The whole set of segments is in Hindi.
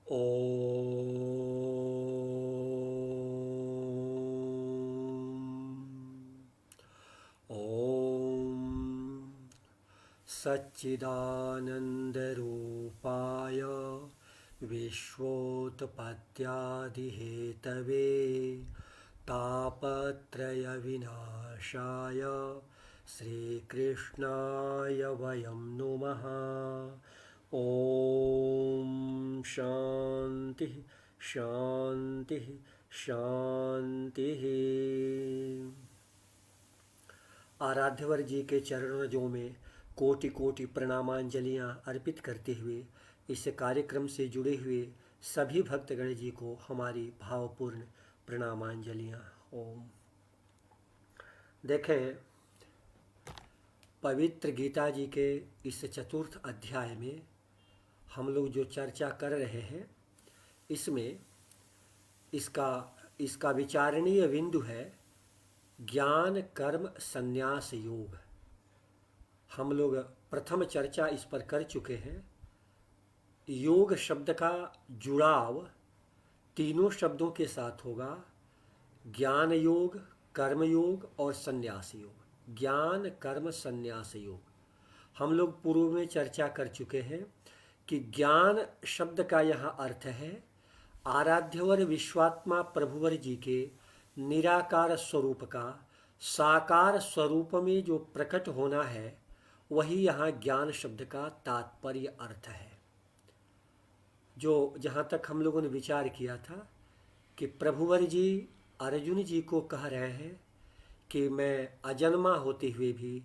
ॐ सच्चिदानन्दरूपाय विश्वोत्पत्त्यादिहेतवे तापत्रयविनाशाय श्रीकृष्णाय वयं नुमः। ॐ शान्तिः शान्तिः शान्तिः। आराध्यवर जी के चरणों में कोटि कोटि प्रणामांजलियां अर्पित करते हुए इस कार्यक्रम से जुड़े हुए सभी भक्तगण जी को हमारी भावपूर्ण प्रणामांजलियां। ओम। देखें, पवित्र गीता जी के इस चतुर्थ अध्याय में हम लोग जो चर्चा कर रहे हैं, इसमें इसका विचारणीय बिंदु है ज्ञान कर्म संन्यास योग। हम लोग प्रथम चर्चा इस पर कर चुके हैं। योग शब्द का जुड़ाव तीनों शब्दों के साथ होगा, ज्ञान योग, कर्म योग और संन्यास योग। ज्ञान कर्म संन्यास योग हम लोग पूर्व में चर्चा कर चुके हैं कि ज्ञान शब्द का यहाँ अर्थ है आराध्यवर विश्वात्मा प्रभुवर जी के निराकार स्वरूप का साकार स्वरूप में जो प्रकट होना है, वही यहाँ ज्ञान शब्द का तात्पर्य अर्थ है। जो जहाँ तक हम लोगों ने विचार किया था कि प्रभुवर जी अर्जुन जी को कह रहे हैं कि मैं अजन्मा होते हुए भी,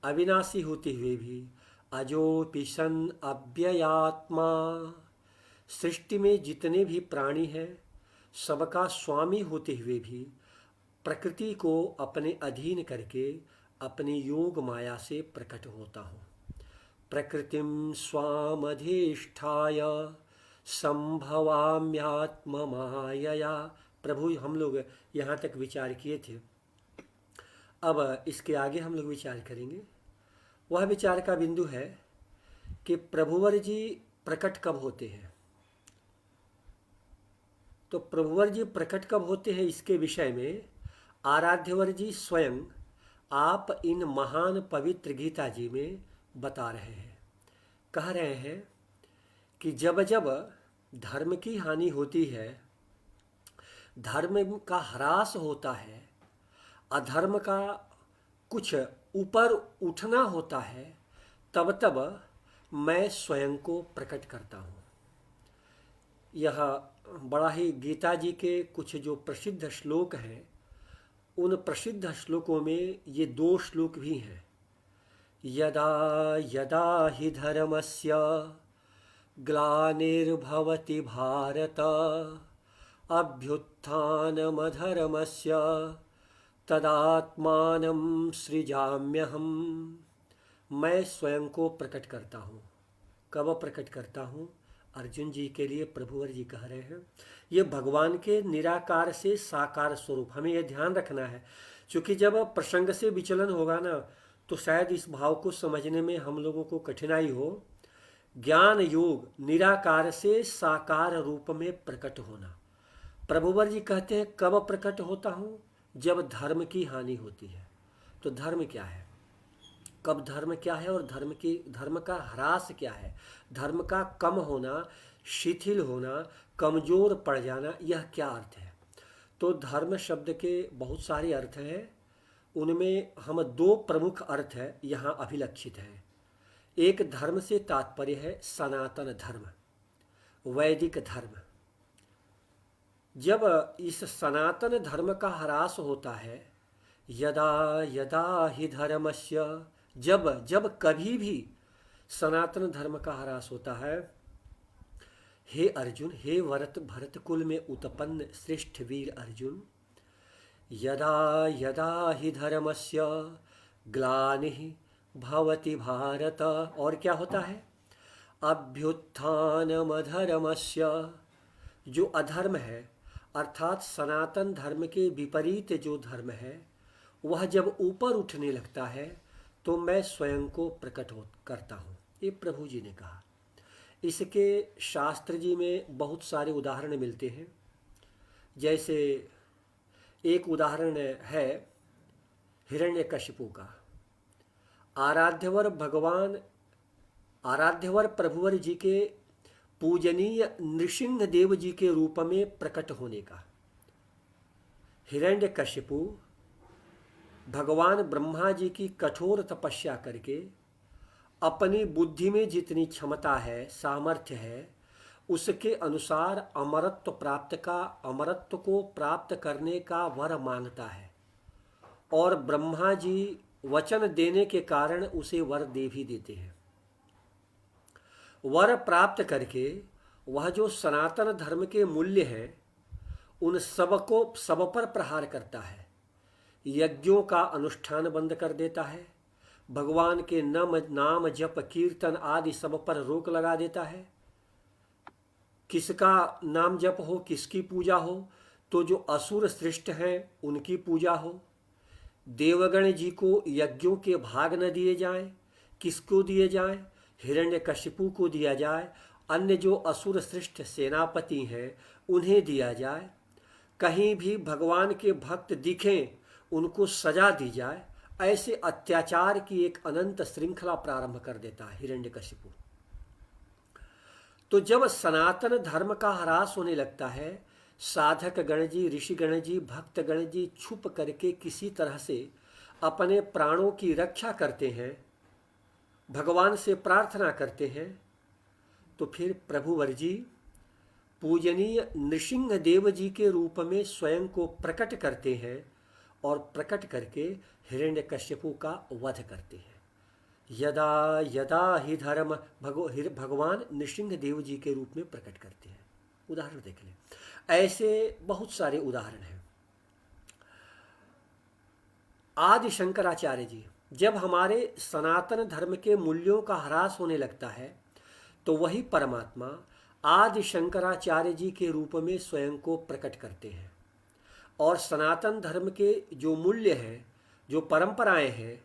अविनाशी होते हुए भी, अजोपि सन अव्ययात्मा, सृष्टि में जितने भी प्राणी हैं सबका स्वामी होते हुए भी प्रकृति को अपने अधीन करके अपनी योग माया से प्रकट होता हूँ। प्रकृतिम स्वामधिष्ठाय संभवाम्यात्म मायया। प्रभु हम लोग यहाँ तक विचार किए थे। अब इसके आगे हम लोग विचार करेंगे। वह विचार का बिंदु है कि प्रभुवर जी प्रकट कब होते हैं। तो प्रभुवर जी प्रकट कब होते हैं, इसके विषय में आराध्यवर जी स्वयं आप इन महान पवित्र गीता जी में बता रहे हैं। कह रहे हैं कि जब जब धर्म की हानि होती है, धर्म का ह्रास होता है, अधर्म का कुछ ऊपर उठना होता है, तब तब मैं स्वयं को प्रकट करता हूँ। यह बड़ा ही गीता जी के कुछ जो प्रसिद्ध श्लोक हैं, उन प्रसिद्ध श्लोकों में ये दो श्लोक भी हैं। यदा यदा हि धर्मस्य ग्लानिर्भवति भारत अभ्युत्थानमधर्मस्य तदात्मानं सृजाम्यहम्। मैं स्वयं को प्रकट करता हूँ। कब प्रकट करता हूँ? अर्जुन जी के लिए प्रभुवर जी कह रहे हैं ये भगवान के निराकार से साकार स्वरूप, हमें यह ध्यान रखना है। क्योंकि जब प्रसंग से विचलन होगा ना, तो शायद इस भाव को समझने में हम लोगों को कठिनाई हो। ज्ञान योग निराकार से साकार रूप में प्रकट होना। प्रभुवर जी कहते हैं कब प्रकट होता हूँ? जब धर्म की हानि होती है। तो धर्म क्या है, कब धर्म क्या है, और धर्म का ह्रास क्या है, धर्म का कम होना, शिथिल होना, कमजोर पड़ जाना, यह क्या अर्थ है। तो धर्म शब्द के बहुत सारे अर्थ हैं। उनमें हम दो प्रमुख अर्थ है यहाँ अभिलक्षित है। एक धर्म से तात्पर्य है सनातन धर्म, वैदिक धर्म। जब इस सनातन धर्म का ह्रास होता है, यदा यदा ही धर्मस्य, जब जब कभी भी सनातन धर्म का ह्रास होता है, हे अर्जुन, हे भरत कुल में उत्पन्न श्रेष्ठ वीर अर्जुन, यदा यदा ही धर्मस्य ग्लानिः भवति भारत, और क्या होता है, अभ्युत्थानमधर्मस्य, जो अधर्म है अर्थात सनातन धर्म के विपरीत जो धर्म है, वह जब ऊपर उठने लगता है तो मैं स्वयं को प्रकट करता हूँ। ये प्रभु जी ने कहा। इसके शास्त्र जी में बहुत सारे उदाहरण मिलते हैं। जैसे एक उदाहरण है हिरण्यकशिपु का। आराध्यवर प्रभुवर जी के पूजनीय नृसिंह देव जी के रूप में प्रकट होने का। हिरण्यकशिपु भगवान ब्रह्मा जी की कठोर तपस्या करके अपनी बुद्धि में जितनी क्षमता है, सामर्थ्य है, उसके अनुसार अमरत्व को प्राप्त करने का वर मांगता है और ब्रह्मा जी वचन देने के कारण उसे वर दे भी देते हैं। वर प्राप्त करके वह जो सनातन धर्म के मूल्य हैं उन सब पर प्रहार करता है। यज्ञों का अनुष्ठान बंद कर देता है, भगवान के नाम जप कीर्तन आदि सब पर रोक लगा देता है। किसका नाम जप हो, किसकी पूजा हो, तो जो असुर श्रेष्ठ हैं उनकी पूजा हो। देवगण जी को यज्ञों के भाग न दिए जाएं। किसको दिए जाएं? हिरण्यकशिपु को दिया जाए। अन्य जो असुर श्रेष्ठ सेनापति हैं उन्हें दिया जाए। कहीं भी भगवान के भक्त दिखें उनको सजा दी जाए। ऐसे अत्याचार की एक अनंत श्रृंखला प्रारंभ कर देता है हिरण्यकशिपु। तो जब सनातन धर्म का ह्रास होने लगता है, साधक गण जी, ऋषि गण जी, भक्त गण जी छुप करके किसी तरह से अपने प्राणों की रक्षा करते हैं, भगवान से प्रार्थना करते हैं, तो फिर प्रभुवर जी पूजनीय नृसिंह देव जी के रूप में स्वयं को प्रकट करते हैं और प्रकट करके हिरण्यकश्यपु का वध करते हैं। यदा यदा ही धर्म भगवान नृसिंह देव जी के रूप में प्रकट करते हैं। उदाहरण देख लें, ऐसे बहुत सारे उदाहरण हैं। आदि शंकराचार्य जी, जब हमारे सनातन धर्म के मूल्यों का ह्रास होने लगता है तो वही परमात्मा आदि शंकराचार्य जी के रूप में स्वयं को प्रकट करते हैं और सनातन धर्म के जो मूल्य हैं, जो परंपराएं हैं,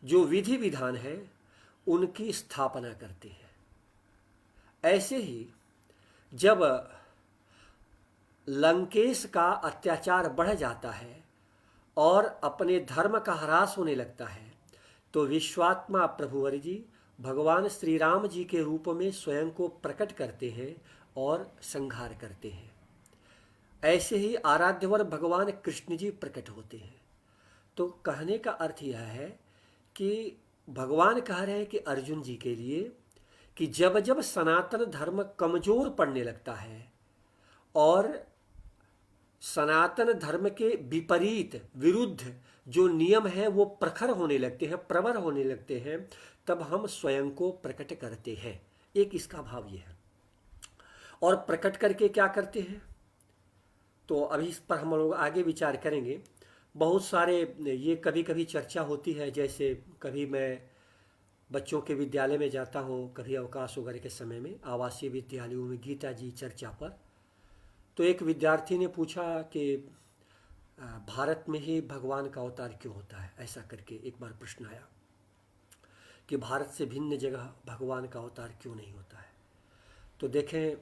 जो विधि विधान है, उनकी स्थापना करते हैं। ऐसे ही जब लंकेश का अत्याचार बढ़ जाता है और अपने धर्म का ह्रास होने लगता है तो विश्वात्मा प्रभुवर जी भगवान श्री राम जी के रूप में स्वयं को प्रकट करते हैं और संहार करते हैं। ऐसे ही आराध्यवर भगवान कृष्ण जी प्रकट होते हैं। तो कहने का अर्थ यह है कि भगवान कह रहे हैं कि अर्जुन जी के लिए कि जब जब सनातन धर्म कमजोर पड़ने लगता है और सनातन धर्म के विपरीत विरुद्ध जो नियम है वो प्रखर होने लगते हैं, प्रबल होने लगते हैं, तब हम स्वयं को प्रकट करते हैं। एक इसका भाव ये है। और प्रकट करके क्या करते हैं तो अभी इस पर हम लोग आगे विचार करेंगे। बहुत सारे ये कभी कभी चर्चा होती है, जैसे कभी मैं बच्चों के विद्यालय में जाता हूँ, कभी अवकाश वगैरह के समय में आवासीय विद्यालयों में गीता जी चर्चा पर, तो एक विद्यार्थी ने पूछा कि भारत में ही भगवान का अवतार क्यों होता है, ऐसा करके एक बार प्रश्न आया कि भारत से भिन्न जगह भगवान का अवतार क्यों नहीं होता है। तो देखें,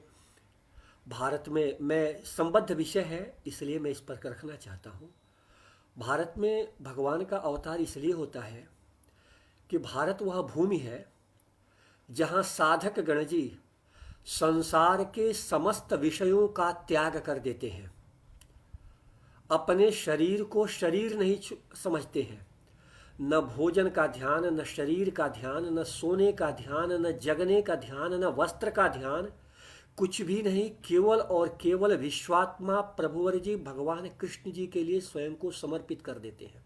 भारत में, मैं संबद्ध विषय है इसलिए मैं इस पर रखना चाहता हूँ। भारत में भगवान का अवतार इसलिए होता है कि भारत वह भूमि है जहाँ साधक गण जी संसार के समस्त विषयों का त्याग कर देते हैं। अपने शरीर को शरीर नहीं समझते हैं, न भोजन का ध्यान, न शरीर का ध्यान, न सोने का ध्यान, न जगने का ध्यान, न वस्त्र का ध्यान, कुछ भी नहीं। केवल और केवल विश्वात्मा प्रभुवर जी भगवान कृष्ण जी के लिए स्वयं को समर्पित कर देते हैं।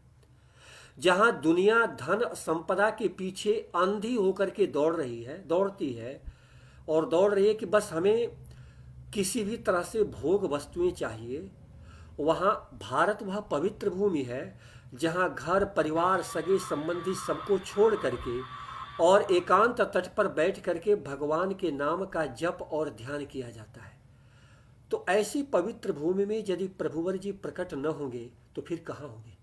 जहां दुनिया धन संपदा के पीछे अंधी होकर के दौड़ती है और दौड़ रही है कि बस हमें किसी भी तरह से भोग वस्तुएं चाहिए, वहां भारत वह पवित्र भूमि है जहां घर परिवार सगे संबंधी सबको छोड़ करके और एकांत तट पर बैठ करके भगवान के नाम का जप और ध्यान किया जाता है। तो ऐसी पवित्र भूमि में यदि प्रभुवर जी प्रकट न होंगे तो फिर कहाँ होंगे?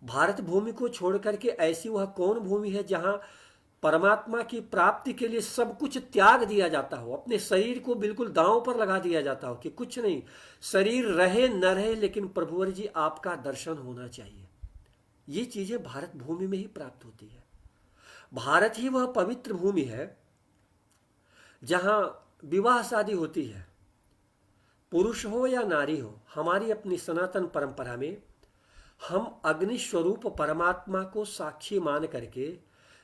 भारत भूमि को छोड़ करके ऐसी वह कौन भूमि है जहाँ परमात्मा की प्राप्ति के लिए सब कुछ त्याग दिया जाता हो, अपने शरीर को बिल्कुल दांव पर लगा दिया जाता हो कि कुछ नहीं, शरीर रहे न रहे लेकिन प्रभुवर जी आपका दर्शन होना चाहिए। ये चीजें भारत भूमि में ही प्राप्त होती है। भारत ही वह पवित्र भूमि है जहां विवाह शादी होती है, पुरुष हो या नारी हो। हमारी अपनी सनातन परंपरा में हम अग्नि स्वरूप परमात्मा को साक्षी मान करके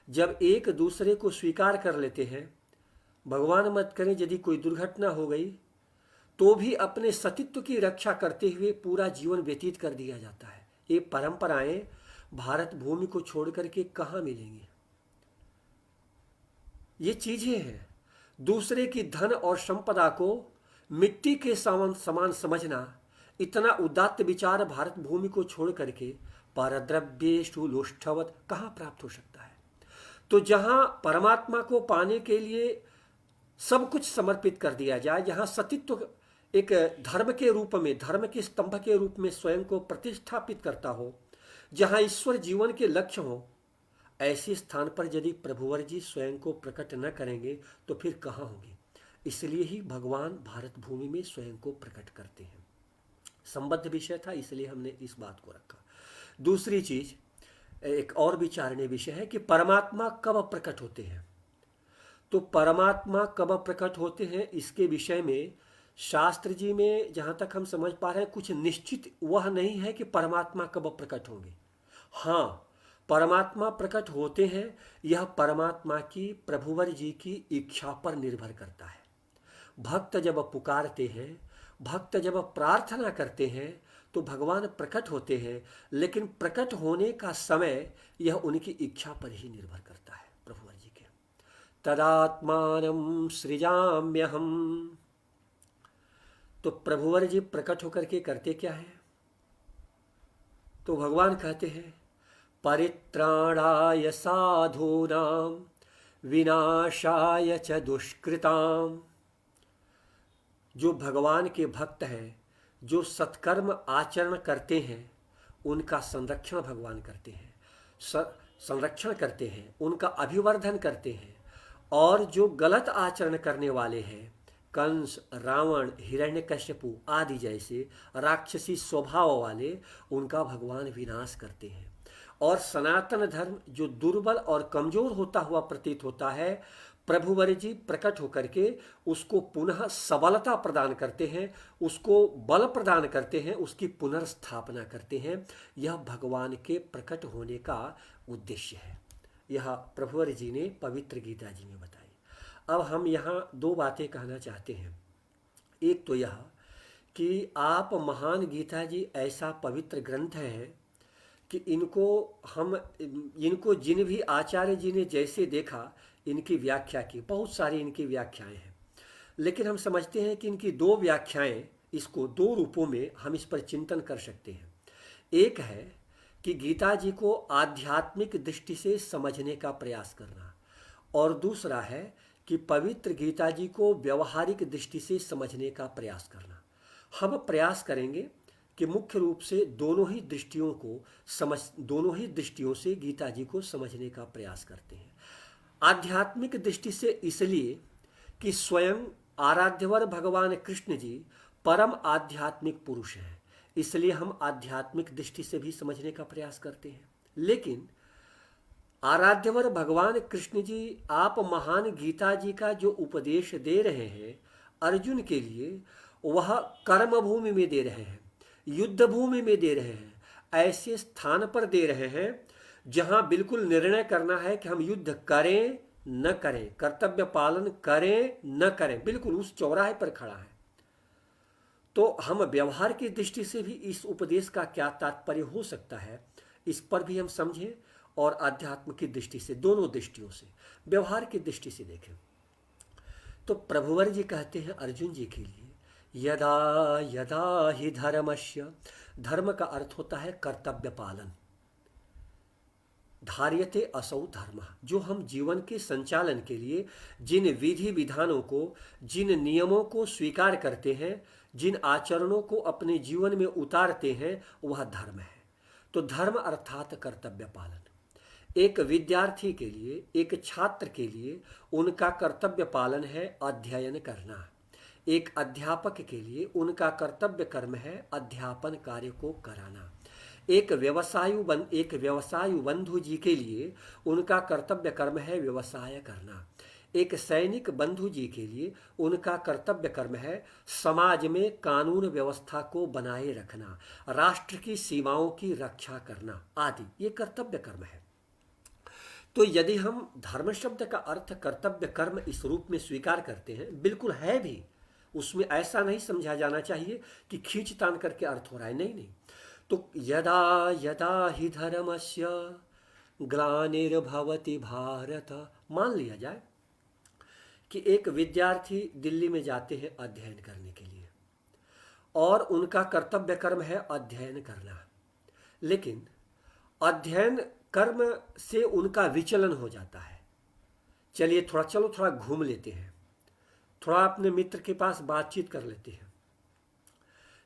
जब एक दूसरे को स्वीकार कर लेते हैं, भगवान मत करें यदि कोई दुर्घटना हो गई तो भी अपने सतीत्व की रक्षा करते हुए पूरा जीवन व्यतीत कर दिया जाता है। ये परंपराएं भारत भूमि को छोड़ करके कहाँ मिलेंगी? ये चीजें हैं। दूसरे की धन और संपदा को मिट्टी के समान समझना, इतना उदात्त विचार भारत भूमि को छोड़ करके परद्रव्येषु लोष्ठवत् कहाँ प्राप्त हो सकता है? तो जहां परमात्मा को पाने के लिए सब कुछ समर्पित कर दिया जाए, जहां सतीत्व एक धर्म के रूप में, धर्म के स्तंभ के रूप में स्वयं को प्रतिष्ठापित करता हो, जहां ईश्वर जीवन के लक्ष्य हो, ऐसे स्थान पर यदि प्रभुवर जी स्वयं को प्रकट न करेंगे तो फिर कहाँ होंगे? इसलिए ही भगवान भारत भूमि में स्वयं को प्रकट करते हैं। संबद्ध विषय था, इसलिए हमने इस बात को रखा। दूसरी चीज, एक और विचारणीय विषय है कि परमात्मा कब प्रकट होते हैं। तो परमात्मा कब प्रकट होते हैं, इसके विषय में शास्त्र जी में जहां तक हम समझ पा रहे हैं कुछ निश्चित वह नहीं है कि परमात्मा कब प्रकट होंगे। हाँ, परमात्मा प्रकट होते हैं, यह परमात्मा की, प्रभुवर जी की इच्छा पर निर्भर करता है। भक्त जब पुकारते हैं, भक्त जब प्रार्थना करते हैं तो भगवान प्रकट होते हैं, लेकिन प्रकट होने का समय यह उनकी इच्छा पर ही निर्भर करता है। प्रभुवर जी के तदात्मानं सृजाम्यहम्, तो प्रभुवर जी प्रकट होकर के करते क्या है? तो भगवान कहते हैं परित्राणाय साधूनां विनाशाय च दुष्कृताम्। जो भगवान के भक्त हैं, जो सत्कर्म आचरण करते हैं, उनका संरक्षण भगवान करते हैं, संरक्षण करते हैं, उनका अभिवर्धन करते हैं। और जो गलत आचरण करने वाले हैं, कंस, रावण, हिरण्यकश्यपु आदि जैसे राक्षसी स्वभाव वाले, उनका भगवान विनाश करते हैं। और सनातन धर्म जो दुर्बल और कमजोर होता हुआ प्रतीत होता है, प्रभुवर जी प्रकट होकर के उसको पुनः सबलता प्रदान करते हैं, उसको बल प्रदान करते हैं, उसकी पुनर्स्थापना करते हैं। यह भगवान के प्रकट होने का उद्देश्य है। यह प्रभुवर जी ने पवित्र गीता जी में बताई। अब हम यहाँ दो बातें कहना चाहते हैं। एक तो यह कि आप महान गीता जी ऐसा पवित्र ग्रंथ है कि इनको जिन भी आचार्य जी ने जैसे देखा, इनकी व्याख्या की, बहुत सारी इनकी व्याख्याएं हैं, लेकिन हम समझते हैं कि इनकी दो व्याख्याएं, इसको दो रूपों में हम इस पर चिंतन कर सकते हैं। एक है कि गीता जी को आध्यात्मिक दृष्टि से समझने का प्रयास करना, और दूसरा है कि पवित्र गीता जी को व्यवहारिक दृष्टि से समझने का प्रयास करना। हम प्रयास करेंगे कि मुख्य रूप से दोनों ही दृष्टियों से गीता जी को समझने का प्रयास करते हैं। आध्यात्मिक दृष्टि से इसलिए कि स्वयं आराध्यवर भगवान कृष्ण जी परम आध्यात्मिक पुरुष हैं, इसलिए हम आध्यात्मिक दृष्टि से भी समझने का प्रयास करते हैं। लेकिन आराध्यवर भगवान कृष्ण जी आप महान गीता जी का जो उपदेश दे रहे हैं अर्जुन के लिए, वह कर्म भूमि में दे रहे हैं, युद्ध भूमि में दे रहे हैं, ऐसे स्थान पर दे रहे हैं जहां बिल्कुल निर्णय करना है कि हम युद्ध करें न करें, कर्तव्य पालन करें न करें, बिल्कुल उस चौराहे पर खड़ा है। तो हम व्यवहार की दृष्टि से भी इस उपदेश का क्या तात्पर्य हो सकता है, इस पर भी हम समझें, और अध्यात्म की दृष्टि से, दोनों दृष्टियों से, व्यवहार की दृष्टि से देखें। तो प्रभुवर जी कहते हैं अर्जुन जी के लिए, यदा यदा ही धर्मस्य, धर्म का अर्थ होता है कर्तव्य पालन, धार्यते असौ धर्म, जो हम जीवन के संचालन के लिए जिन विधि विधानों को, जिन नियमों को स्वीकार करते हैं, जिन आचरणों को अपने जीवन में उतारते हैं, वह धर्म है। तो धर्म अर्थात कर्तव्य पालन। एक विद्यार्थी के लिए, एक छात्र के लिए उनका कर्तव्य पालन है अध्ययन करना। एक अध्यापक के लिए उनका कर्तव्य कर्म है अध्यापन कार्य को कराना। एक व्यवसायु बंधु जी के लिए उनका कर्तव्य कर्म है व्यवसाय करना। एक सैनिक बंधु जी के लिए उनका कर्तव्य कर्म है समाज में कानून व्यवस्था को बनाए रखना, राष्ट्र की सीमाओं की रक्षा करना आदि, ये कर्तव्य कर्म है। तो यदि हम धर्म शब्द का अर्थ कर्तव्य कर्म इस रूप में स्वीकार करते हैं, बिल्कुल है भी, उसमें ऐसा नहीं समझा जाना चाहिए कि खींच तान करके अर्थ हो रहा है, नहीं नहीं। तो यदा यदा ही धर्मस्य ग्लानिर्भवति भारत, मान लिया जाए कि एक विद्यार्थी दिल्ली में जाते हैं अध्ययन करने के लिए और उनका कर्तव्य कर्म है अध्ययन करना, लेकिन अध्ययन कर्म से उनका विचलन हो जाता है। चलो थोड़ा घूम लेते हैं, थोड़ा अपने मित्र के पास बातचीत कर लेते हैं,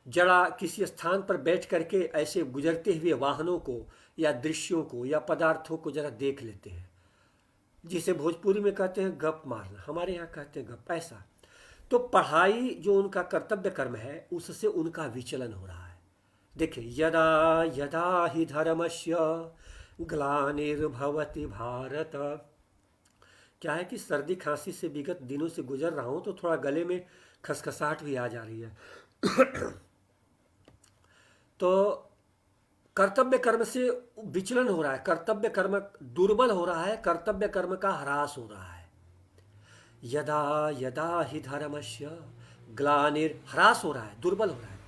जरा किसी स्थान पर बैठ करके ऐसे गुजरते हुए वाहनों को या दृश्यों को या पदार्थों को जरा देख लेते हैं, जिसे भोजपुरी में कहते हैं गप मारना, हमारे यहाँ कहते हैं गप, ऐसा। तो पढ़ाई जो उनका कर्तव्य कर्म है उससे उनका विचलन हो रहा है। देखिए, यदा यदा ही धर्मस्य ग्लानिर्भवति भारत, क्या है कि सर्दी खांसी से विगत दिनों से गुजर रहा हूं तो थोड़ा गले में खसखसाहट भी आ जा रही है। तो कर्तव्य कर्म से विचलन हो रहा है, कर्तव्य कर्म दुर्बल हो रहा है, कर्तव्य कर्म का ह्रास हो रहा है। यदा यदा ही धर्मस्य ग्लानिर, ह्रास हो रहा है, दुर्बल हो रहा है।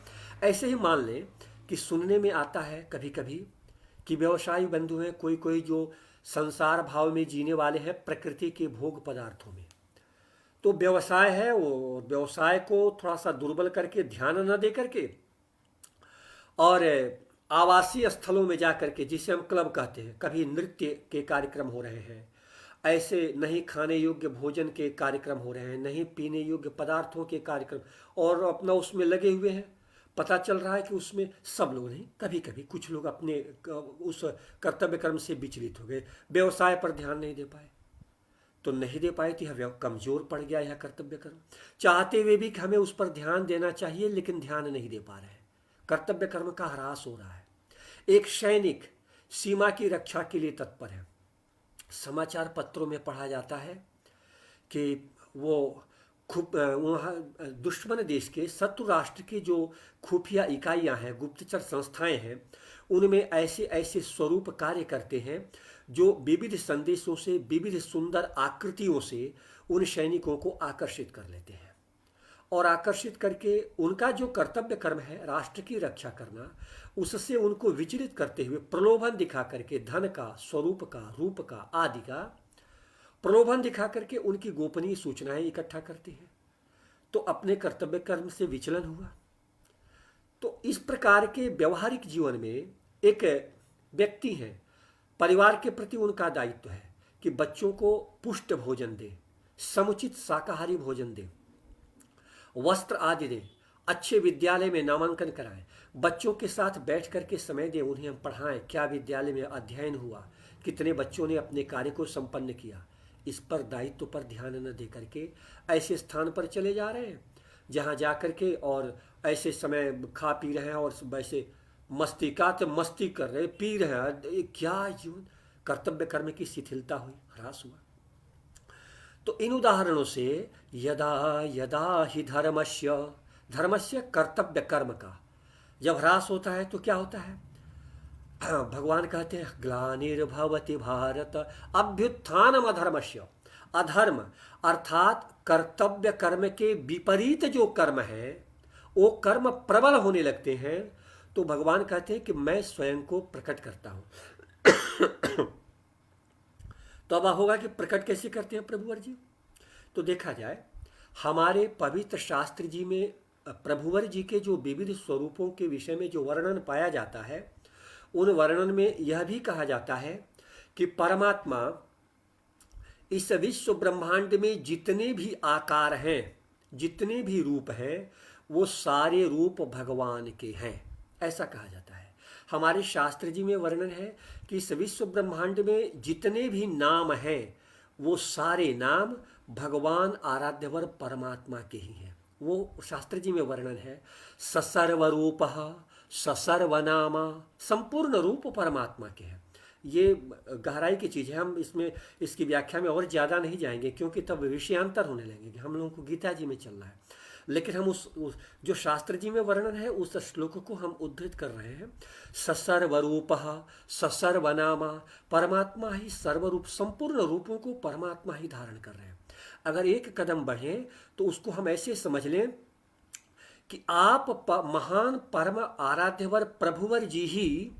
ऐसे ही मान लें कि सुनने में आता है कभी कभी कि व्यवसायी बंधु हैं कोई कोई जो संसार भाव में जीने वाले हैं प्रकृति के भोग पदार्थों में, तो व्यवसाय है, वो व्यवसाय को थोड़ा सा दुर्बल करके ध्यान न दे करके और आवासीय स्थलों में जा करके, जिसे हम क्लब कहते हैं, कभी नृत्य के कार्यक्रम हो रहे हैं, ऐसे नहीं खाने योग्य भोजन के कार्यक्रम हो रहे हैं, नहीं पीने योग्य पदार्थों के कार्यक्रम, और अपना उसमें लगे हुए हैं। पता चल रहा है कि उसमें सब लोग नहीं, कभी कभी कुछ लोग अपने उस कर्तव्य कर्म से विचलित हो गए, व्यवसाय पर ध्यान नहीं दे पाए, तो नहीं दे पाए तो यह कमजोर पड़ गया यह कर्तव्य कर्म। चाहते हुए भी कि हमें उस पर ध्यान देना चाहिए लेकिन ध्यान नहीं दे पा रहे हैं, कर्तव्य कर्म का ह्रास हो रहा है। एक सैनिक सीमा की रक्षा के लिए तत्पर है, समाचार पत्रों में पढ़ा जाता है कि वो वहाँ दुश्मन देश के, शत्रु राष्ट्र की जो खुफिया इकाइयाँ हैं, गुप्तचर संस्थाएं हैं, उनमें ऐसे ऐसे स्वरूप कार्य करते हैं जो विविध संदेशों से, विविध सुंदर आकृतियों से उन सैनिकों को आकर्षित कर लेते हैं, और आकर्षित करके उनका जो कर्तव्य कर्म है राष्ट्र की रक्षा करना, उससे उनको विचलित करते हुए प्रलोभन दिखा करके, धन का, स्वरूप का, रूप का आदि का प्रलोभन दिखा करके उनकी गोपनीय सूचनाएं इकट्ठा करते हैं, तो अपने कर्तव्य कर्म से विचलन हुआ। तो इस प्रकार के व्यवहारिक जीवन में एक व्यक्ति है, परिवार के प्रति उनका दायित्व है कि बच्चों को पुष्ट भोजन दे, समुचित शाकाहारी भोजन दे, वस्त्र आदि दे, अच्छे विद्यालय में नामांकन कराएं, बच्चों के साथ बैठ करके समय दें, उन्हें हम पढ़ाएं, क्या विद्यालय में अध्ययन हुआ, कितने बच्चों ने अपने कार्य को संपन्न किया। इस पर दायित्व पर ध्यान न दे करके ऐसे स्थान पर चले जा रहे हैं जहां जा करके और ऐसे समय खा पी रहे हैं और वैसे मस्ती कर रहे, पी रहे हैं, क्या जीवन, कर्तव्य कर्म की शिथिलता हुई, ह्रास हुआ। तो इन उदाहरणों से यदा यदा ही धर्मस्य कर्तव्य कर्म का जब ह्रास होता है तो क्या होता है, भगवान कहते हैं ग्लानिर्भवति भारत अभ्युत्थानम अधर्मस्य, अधर्म अर्थात कर्तव्य कर्म के विपरीत जो कर्म है वो कर्म प्रबल होने लगते हैं, तो भगवान कहते हैं कि मैं स्वयं को प्रकट करता हूं। तो अब होगा कि प्रकट कैसे करते हैं प्रभुवर जी। तो देखा जाए हमारे पवित्र शास्त्र जी में प्रभुवर जी के जो विविध स्वरूपों के विषय में जो वर्णन पाया जाता है, उन वर्णन में यह भी कहा जाता है कि परमात्मा इस विश्व ब्रह्मांड में जितने भी आकार हैं, जितने भी रूप हैं, वो सारे रूप भगवान के हैं, ऐसा कहा जाता है। हमारे शास्त्र जी में वर्णन है कि इस विश्व ब्रह्मांड में जितने भी नाम हैं वो सारे नाम भगवान आराध्यवर परमात्मा के ही हैं। वो शास्त्र जी में वर्णन है, ससर्वरूप ससर्वनामा, संपूर्ण रूप परमात्मा के हैं। ये गहराई की चीज़ है, हम इसमें इसकी व्याख्या में और ज़्यादा नहीं जाएंगे क्योंकि तब विषयांतर होने लगेंगे। हम लोगों को गीता जी में चलना है, लेकिन हम उस जो शास्त्र जी में वर्णन है उस श्लोक को हम उद्धृत कर रहे हैं। ससर्वरूप ससर्वनामा, परमात्मा ही सर्वरूप, संपूर्ण रूपों को परमात्मा ही धारण कर रहे हैं। अगर एक कदम बढ़ें तो उसको हम ऐसे समझ लें कि आप महान परम आराध्यवर प्रभुवर जी ही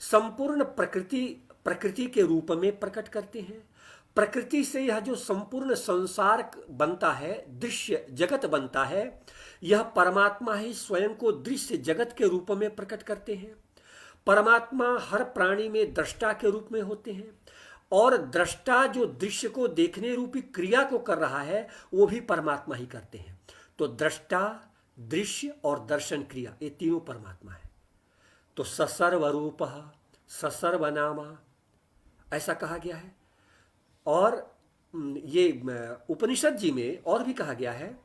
संपूर्ण प्रकृति के रूप में प्रकट करते हैं। प्रकृति से यह जो संपूर्ण संसार बनता है, दृश्य जगत बनता है, यह परमात्मा ही स्वयं को दृश्य जगत के रूप में प्रकट करते हैं। परमात्मा हर प्राणी में दृष्टा के रूप में होते हैं और दृष्टा जो दृश्य को देखने रूपी क्रिया को कर रहा है वो भी परमात्मा ही करते हैं। तो दृष्टा, दृश्य और दर्शन क्रिया, ये तीनों परमात्मा है। तो ससर्वरूप ससर्वनामा ऐसा कहा गया है। और ये उपनिषद जी में और भी कहा गया है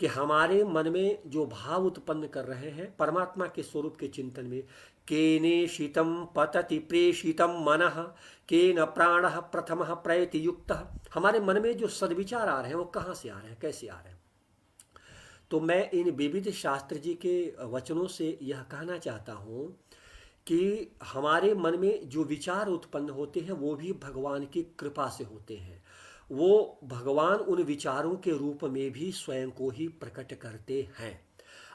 कि हमारे मन में जो भाव उत्पन्न कर रहे हैं परमात्मा के स्वरूप के चिंतन में, केने शीतम पतति प्रेषितम मनः केन प्राणः प्रथमः प्रयति युक्तः, हमारे मन में जो सद्विचार आ रहे हैं वो कहाँ से आ रहे हैं, कैसे आ रहे हैं। तो मैं इन विविध शास्त्र जी के वचनों से यह कहना चाहता हूँ कि हमारे मन में जो विचार उत्पन्न होते हैं वो भी भगवान की कृपा से होते हैं। वो भगवान उन विचारों के रूप में भी स्वयं को ही प्रकट करते हैं।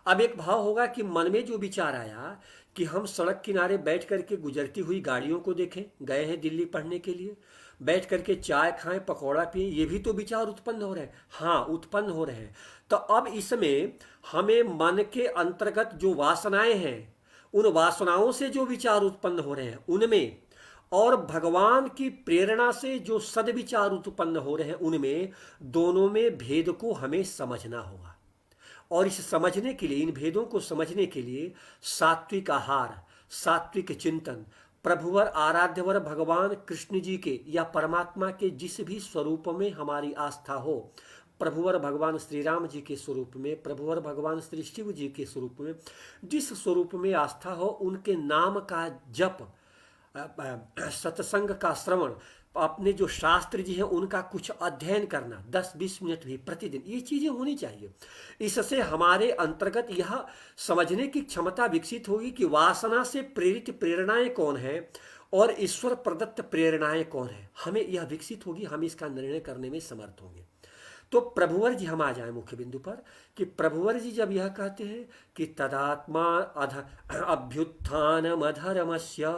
अब एक भाव होगा कि मन में जो विचार आया कि हम सड़क किनारे बैठ करके गुजरती हुई गाड़ियों को देखें, गए हैं दिल्ली पढ़ने के लिए, बैठ करके चाय खाएं, पकौड़ा पिए, ये भी तो विचार उत्पन्न हो रहे हैं। हाँ, उत्पन्न हो रहे हैं। तो अब इसमें हमें मन के अंतर्गत जो वासनाएं हैं, उन वासनाओं से जो विचार उत्पन्न हो रहे हैं उनमें, और भगवान की प्रेरणा से जो सद्विचार उत्पन्न हो रहे हैं उनमें, दोनों में भेद को हमें समझना होगा। और इस समझने के लिए, इन भेदों को समझने के लिए सात्विक आहार, सात्विक चिंतन, प्रभुवर आराध्यवर भगवान कृष्ण जी के या परमात्मा के जिस भी स्वरूप में हमारी आस्था हो, प्रभुवर भगवान श्री राम जी के स्वरूप में, प्रभुवर भगवान श्री शिव जी के स्वरूप में, जिस स्वरूप में आस्था हो उनके नाम का जप, सत्संग का श्रवण, अपने जो शास्त्र जी हैं उनका कुछ अध्ययन करना 10-20 मिनट भी प्रतिदिन, ये चीज़ें होनी चाहिए। इससे हमारे अंतर्गत यह समझने की क्षमता विकसित होगी कि वासना से प्रेरित प्रेरणाएं कौन हैं और ईश्वर प्रदत्त प्रेरणाएं कौन हैं। हमें यह विकसित होगी, हम इसका निर्णय करने में समर्थ होंगे। तो प्रभुवर जी, हम आ जाए मुख्य बिंदु पर कि प्रभुवर जी जब यह कहते हैं कि तदात्मा अभ्युत्थानम अधर्मस्य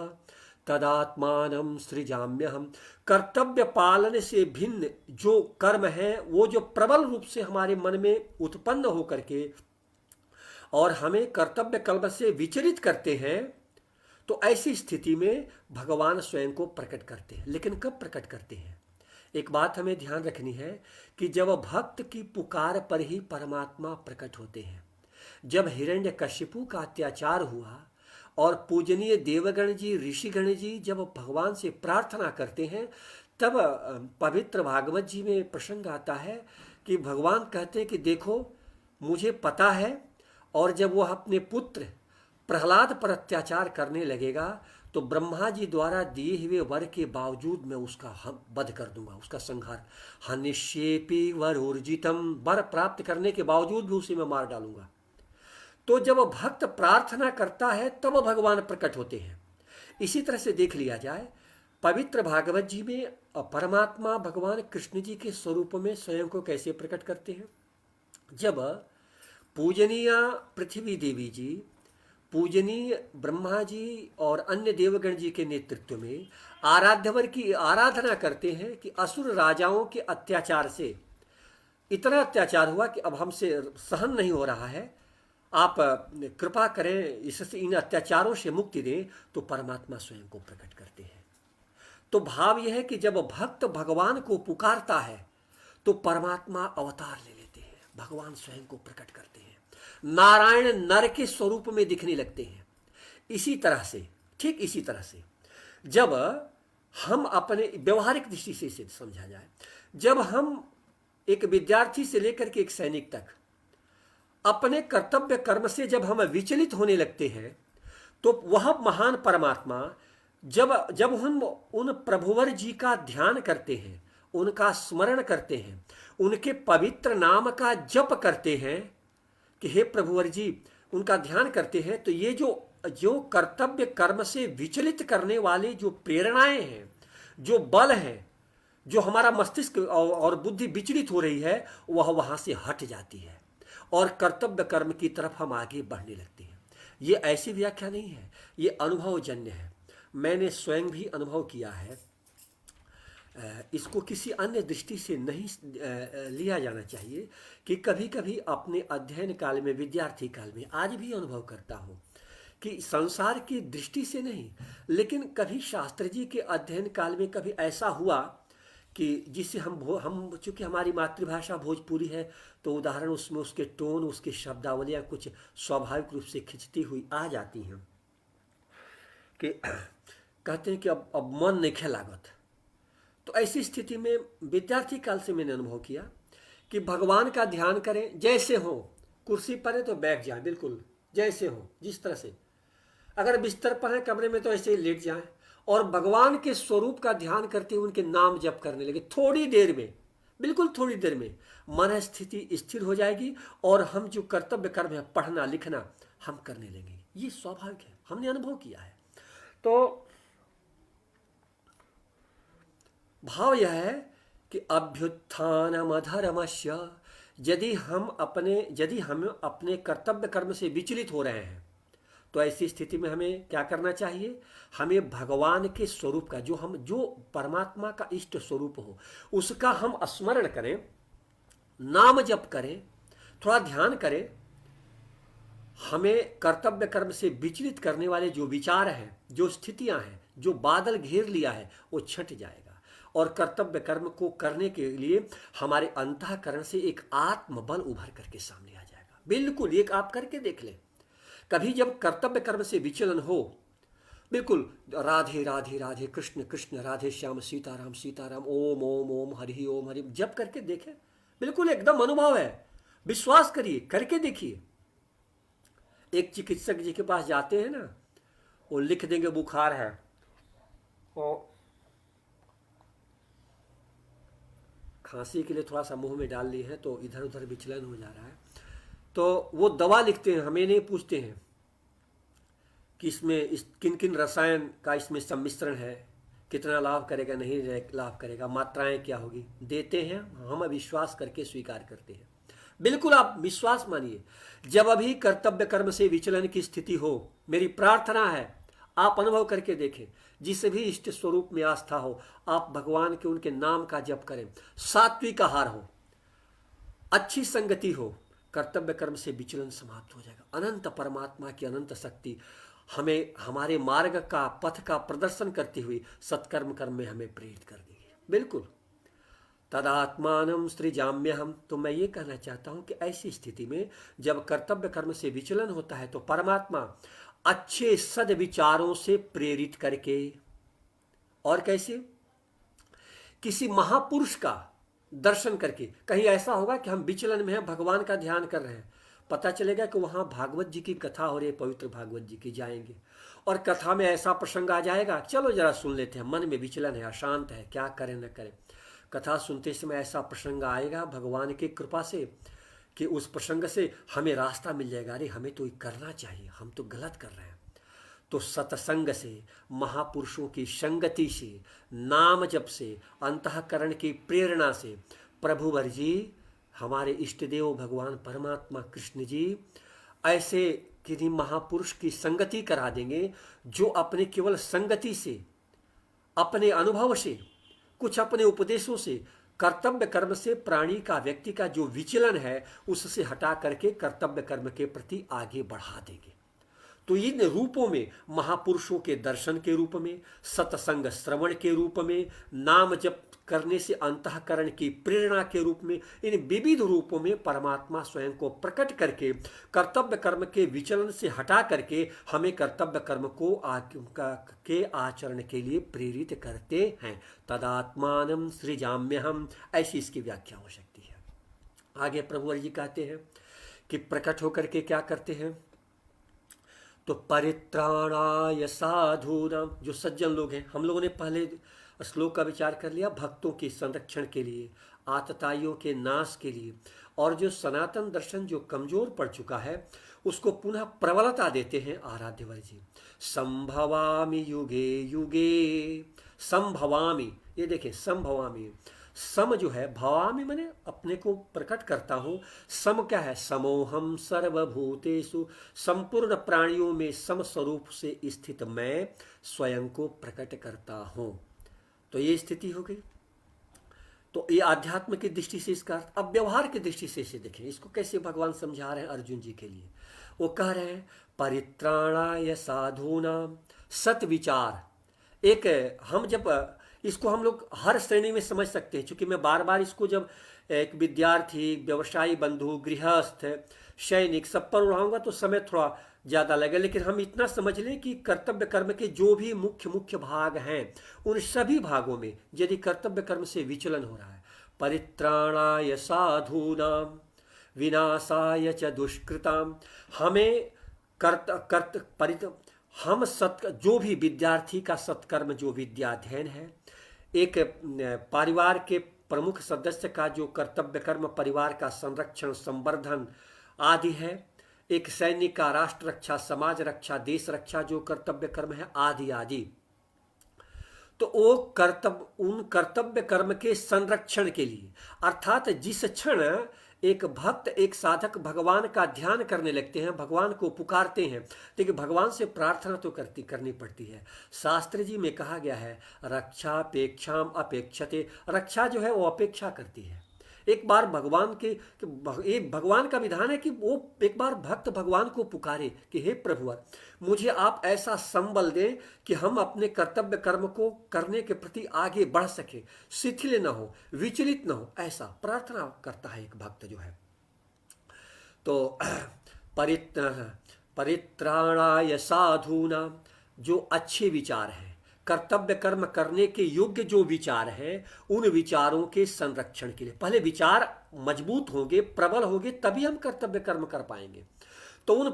तदात्मानं सृजाम्यहम, कर्तव्य पालन से भिन्न जो कर्म है वो जो प्रबल रूप से हमारे मन में उत्पन्न होकर के और हमें कर्तव्य कर्म से विचलित करते हैं, तो ऐसी स्थिति में भगवान स्वयं को प्रकट करते हैं। लेकिन कब प्रकट करते हैं? एक बात हमें ध्यान रखनी है कि जब भक्त की पुकार पर ही परमात्मा प्रकट होते हैं। जब हिरण्यकशिपु का अत्याचार हुआ और पूजनीय देवगण जी, ऋषिगण जी जब भगवान से प्रार्थना करते हैं, तब पवित्र भागवत जी में प्रसंग आता है कि भगवान कहते हैं कि देखो मुझे पता है, और जब वह अपने पुत्र प्रहलाद पर अत्याचार करने लगेगा तो ब्रह्मा जी द्वारा दिए हुए वर के बावजूद मैं उसका वध कर दूंगा, उसका संहार, हनिष्येपि वरोर्जितम, वर प्राप्त करने के बावजूद भी उसे मैं मार डालूंगा। तो जब भक्त प्रार्थना करता है तब भगवान प्रकट होते हैं। इसी तरह से देख लिया जाए पवित्र भागवत जी में परमात्मा भगवान कृष्ण जी के स्वरूप में स्वयं को कैसे प्रकट करते हैं। जब पूजनीय पृथ्वी देवी जी, पूजनीय ब्रह्मा जी और अन्य देवगण जी के नेतृत्व में आराध्यवर की आराधना करते हैं कि असुर राजाओं के अत्याचार से इतना अत्याचार हुआ कि अब हमसे सहन नहीं हो रहा है, आप कृपा करें, इससे इन अत्याचारों से मुक्ति दें। तो परमात्मा स्वयं को प्रकट करते हैं। तो भाव यह है कि जब भक्त भगवान को पुकारता है तो परमात्मा अवतार ले लेते हैं, भगवान स्वयं को प्रकट करते हैं, नारायण नर के स्वरूप में दिखने लगते हैं। इसी तरह से ठीक इसी तरह से जब हम अपने व्यवहारिक दृष्टि से इसे समझा जाए, जब हम एक विद्यार्थी से लेकर के एक सैनिक तक अपने कर्तव्य कर्म से जब हम विचलित होने लगते हैं, तो वह महान परमात्मा जब जब हम उन प्रभुवर जी का ध्यान करते हैं, उनका स्मरण करते हैं, उनके पवित्र नाम का जप करते हैं कि हे प्रभुवर जी, उनका ध्यान करते हैं, तो ये जो जो कर्तव्य कर्म से विचलित करने वाले जो प्रेरणाएं हैं, जो बल है, जो हमारा मस्तिष्क और बुद्धि विचलित हो रही है, वह वहां से हट जाती है और कर्तव्य कर्म की तरफ हम आगे बढ़ने लगते हैं। ये ऐसी व्याख्या नहीं है, ये अनुभवजन्य है। मैंने स्वयं भी अनुभव किया है। इसको किसी अन्य दृष्टि से नहीं लिया जाना चाहिए कि कभी कभी अपने अध्ययन काल में, विद्यार्थी काल में, आज भी अनुभव करता हूँ कि संसार की दृष्टि से नहीं, लेकिन कभी शास्त्र जी के अध्ययन काल में कभी ऐसा हुआ कि जिससे हम चूंकि हमारी मातृभाषा भोजपुरी है, तो उदाहरण उसमें उसके टोन, उसकी शब्दावलियाँ कुछ स्वाभाविक रूप से खिंचती हुई आ जाती हैं कि कहते हैं कि अब मन नहीं लागत। तो ऐसी स्थिति में विद्यार्थी काल से मैंने अनुभव किया कि भगवान का ध्यान करें, जैसे हो, कुर्सी पर है तो बैठ जाए, बिल्कुल जैसे हो, जिस तरह से, अगर बिस्तर पर है कमरे में तो ऐसे ही लेट जाएं और भगवान के स्वरूप का ध्यान करते हुए उनके नाम जप करने लगे। थोड़ी देर में, बिल्कुल थोड़ी देर में मन स्थिति स्थिर हो जाएगी और हम जो कर्तव्य कर्म है, पढ़ना लिखना, हम करने लेंगे। ये स्वाभाविक है, हमने अनुभव किया है। तो भाव यह है कि अभ्युत्थानमधर्मस्य, यदि हम अपने कर्तव्य कर्म से विचलित हो रहे हैं, तो ऐसी स्थिति में हमें क्या करना चाहिए? हमें भगवान के स्वरूप का, जो परमात्मा का इष्ट स्वरूप हो, उसका हम स्मरण करें, नाम जप करें, थोड़ा ध्यान करें। हमें कर्तव्य कर्म से विचलित करने वाले जो विचार हैं, जो स्थितियां हैं, जो बादल घेर लिया है, वो छट जाएगा और कर्तव्य कर्म को करने के लिए हमारे अंतःकरण से एक आत्मबल उभर करके सामने आ जाएगा। बिल्कुल, एक आप करके देख लें। कभी जब कर्तव्य कर्म से विचलन हो, बिल्कुल राधे राधे राधे, कृष्ण कृष्ण राधे श्याम, सीताराम सीताराम, ओम ओम ओम, हरि ओम हरि, जब करके देखें, बिल्कुल एकदम अनुभव है। विश्वास करिए, करके देखिए। एक चिकित्सक जी के पास जाते हैं ना, वो लिख देंगे बुखार है, वो खांसी के लिए थोड़ा सा मुंह में डाल लिए हैं तो इधर उधर विचलन हो जा रहा है, तो वो दवा लिखते हैं, हमें नहीं पूछते हैं कि इसमें किन किन रसायन का इसमें सम्मिश्रण है, कितना लाभ करेगा, नहीं लाभ करेगा, मात्राएं क्या होगी, देते हैं, हम विश्वास करके स्वीकार करते हैं। बिल्कुल आप विश्वास मानिए। जब अभी कर्तव्य कर्म से विचलन की स्थिति हो, मेरी प्रार्थना है आप अनुभव करके देखें। जिस भी इष्ट स्वरूप में आस्था हो, आप भगवान के उनके नाम का जप करें, सात्विक आहार हो, अच्छी संगति हो, कर्तव्य कर्म से विचलन समाप्त हो जाएगा। अनंत परमात्मा की अनंत शक्ति हमें हमारे मार्ग का, पथ का प्रदर्शन करती हुई सत्कर्म कर्म में हमें प्रेरित कर देगी। बिल्कुल, तदात्मानम सृजाम्यहम्। तो मैं ये कहना चाहता हूं कि ऐसी स्थिति में जब कर्तव्य कर्म से विचलन होता है, तो परमात्मा अच्छे सद्विचारों से प्रेरित करके, और कैसे? किसी महापुरुष का दर्शन करके। कहीं ऐसा होगा कि हम विचलन में हैं, भगवान का ध्यान कर रहे हैं, पता चलेगा कि वहां भागवत जी की कथा हो रही है, पवित्र भागवत जी की, जाएंगे और कथा में ऐसा प्रसंग आ जाएगा, चलो जरा सुन लेते हैं, मन में विचलन है, अशांत है, क्या करें न करें। कथा सुनते समय ऐसा प्रसंग आएगा भगवान की कृपा से कि उस प्रसंग से हमें रास्ता मिल जाएगा, अरे हमें तो ये करना चाहिए, हम तो गलत कर रहे हैं। तो सत्संग से, महापुरुषों की संगति से, नाम जप से, अंतःकरण की प्रेरणा से प्रभुवर जी, हमारे इष्ट देव भगवान परमात्मा कृष्ण जी ऐसे किन्हीं महापुरुष की संगति करा देंगे, जो अपने केवल संगति से, अपने अनुभव से, कुछ अपने उपदेशों से कर्तव्य कर्म से प्राणी का, व्यक्ति का जो विचलन है, उससे हटा करके कर्तव्य कर्म के प्रति आगे बढ़ा देंगे। तो इन रूपों में, महापुरुषों के दर्शन के रूप में, सत्संग श्रवण के रूप में, नाम जप करने से अंतःकरण की प्रेरणा के रूप में इन विविध रूपों में परमात्मा स्वयं को प्रकट करके कर्तव्य कर्म के विचलन से हटा करके हमें कर्तव्य कर्म को के आचरण के लिए प्रेरित करते हैं। तदात्मानं सृजाम्यहम्, ऐसी इसकी व्याख्या हो सकती है। आगे प्रभु जी कहते हैं कि प्रकट होकर के क्या करते हैं, तो परित्राणाय साधूनाम, जो सज्जन लोग हैं, हम लोगों ने पहले श्लोक का विचार कर लिया, भक्तों के संरक्षण के लिए, आतताइयों के नाश के लिए, और जो सनातन दर्शन जो कमजोर पड़ चुका है उसको पुनः प्रबलता देते हैं आराध्यवर जी। संभवामि युगे युगे, संभवामि, ये देखें संभवामि, सम जो है, भवामि माने अपने को प्रकट करता हूँ, सम क्या है, समोहम सर्वभूतेषु, संपूर्ण प्राणियों में सम स्वरूप से स्थित मैं स्वयं को प्रकट करता हूँ। तो ये स्थिति हो गई। तो ये आध्यात्म की दृष्टि से इसका अर्थ। अब व्यवहार की दृष्टि से इसे देखें, इसको कैसे भगवान समझा रहे हैं अर्जुन जी के लिए। वो कह रहे हैं परित्राणाय साधूनाम, सत विचार। एक हम जब इसको हम लोग हर श्रेणी में समझ सकते हैं, क्योंकि मैं बार बार इसको जब एक विद्यार्थी, व्यवसायी बंधु, गृहस्थ, सैनिक सब पर उड़ाऊंगा तो समय थोड़ा ज़्यादा लगे, लेकिन हम इतना समझ लें कि कर्तव्य कर्म के जो भी मुख्य मुख्य भाग हैं उन सभी भागों में यदि कर्तव्य कर्म से विचलन हो रहा है, परित्राणाय साधूनाम विनाशाय च दुष्कृताम, हमें हम जो भी विद्यार्थी का सत्कर्म जो विद्याध्ययन है, एक परिवार के प्रमुख सदस्य का जो कर्तव्य कर्म परिवार का संरक्षण संवर्धन आदि है, एक सैनिक का राष्ट्र रक्षा, समाज रक्षा, देश रक्षा जो कर्तव्य कर्म है आदि आदि, तो वो उन कर्तव्य कर्म के संरक्षण के लिए, अर्थात जिस क्षण एक भक्त, एक साधक भगवान का ध्यान करने लगते हैं, भगवान को पुकारते हैं, लेकिन भगवान से प्रार्थना तो करनी पड़ती है। शास्त्र जी में कहा गया है रक्षापेक्षाम अपेक्षते, रक्षा जो है वो अपेक्षा करती है। एक बार भगवान के एक भगवान का विधान है कि वो एक बार भक्त भगवान को पुकारे कि हे प्रभुवर, मुझे आप ऐसा संबल दें कि हम अपने कर्तव्य कर्म को करने के प्रति आगे बढ़ सके, शिथिल न हो, विचलित न हो, ऐसा प्रार्थना करता है एक भक्त जो है। तो परित्राणाय साधूनाम, जो अच्छे विचार हैं, कर्तव्य कर्म करने के योग्य जो विचार हैं, उन विचारों के संरक्षण के लिए, पहले विचार मजबूत होंगे, प्रबल होंगे, तभी हम कर्तव्य कर्म कर पाएंगे। तो उन